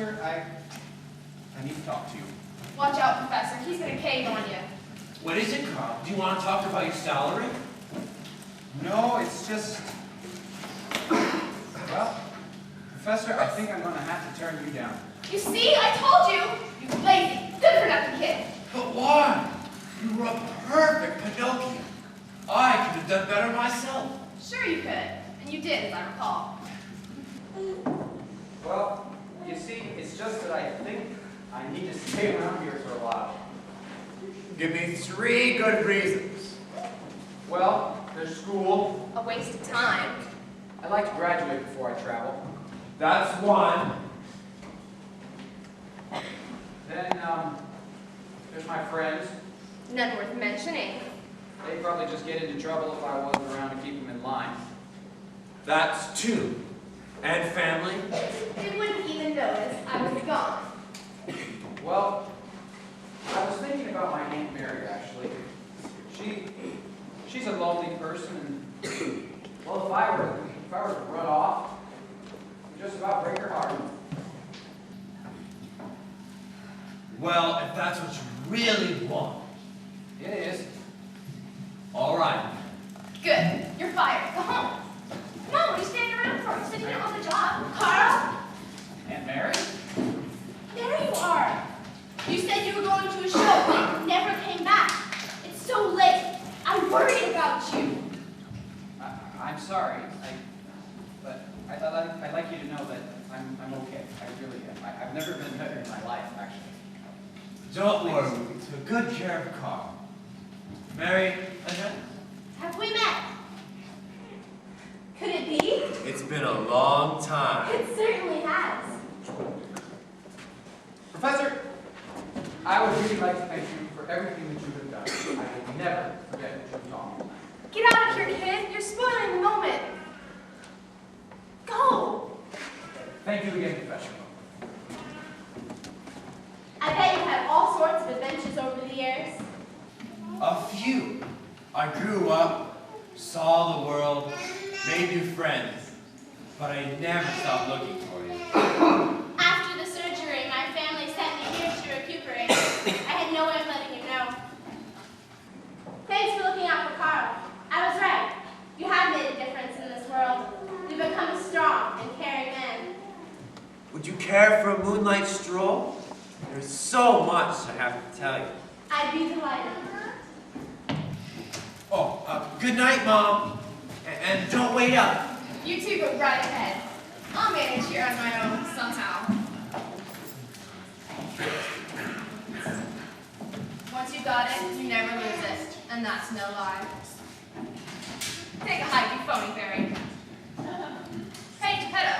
Professor, I need to talk to you. Watch out, Professor. He's gonna cave on you. What is it, Carl? Do you want to talk about your salary? No, it's just... Well, Professor, I think I'm going to have to turn you down. You see, I told you. You lazy, good for nothing kid. But why? You were a perfect Pinocchio. I could have done better myself. Sure you could, and you did, as I recall. Well, you see, it's just that I think I need to stay around here for a while. Give me 3 good reasons. Well, there's school. A waste of time. I'd like to graduate before I travel. That's one. Then, there's my friends. None worth mentioning. They'd probably just get into trouble if I wasn't around to keep them in line. That's 2. And family? They wouldn't even notice I was gone. Well, I was thinking about my Aunt Mary, actually. She's a lonely person, and, well, if I were to run off, it'd just about break her heart. Well, if that's what you really want. It is. All right. Good. You're fired. Go home. No, what are you standing around for? You said you didn't want the job. Carl? Aunt Mary? There you are. You said you were going to a show, but you never came back. It's so late. I'm worried about you. I'm sorry, but I'd like you to know that I'm okay. I really am. I've never been better in my life, actually. Don't worry, we took good care of Carl. Mary, Annette? Have we met? Could it be? It's been a long time. It certainly has. Professor, I would really like to thank you for everything that you have done. I will never forget what you taught me. Get out of here, kid. You're spoiling the moment. Go. Thank you again, Professor. I bet you had all sorts of adventures over the years. A few. I grew up, saw the world, made new friends, but I never stopped looking for you. After the surgery, my family sent me here to recuperate. I had no way of letting you know. Thanks for looking out for Carl. I was right. You have made a difference in this world. You've become strong and caring men. Would you care for a moonlight stroll? There's so much I have to tell you. I'd be delighted. Oh, good night, Mom. And don't wait up. You two go right ahead. I'll manage here on my own somehow. Once you got it, you never lose it. And that's no lie. Take a hike, you phony fairy. Hey, Geppetto.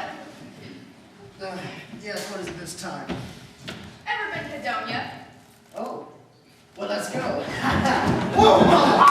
Yes, what is it this time? Ever been to Donia? Oh, well, let's go. Whoa!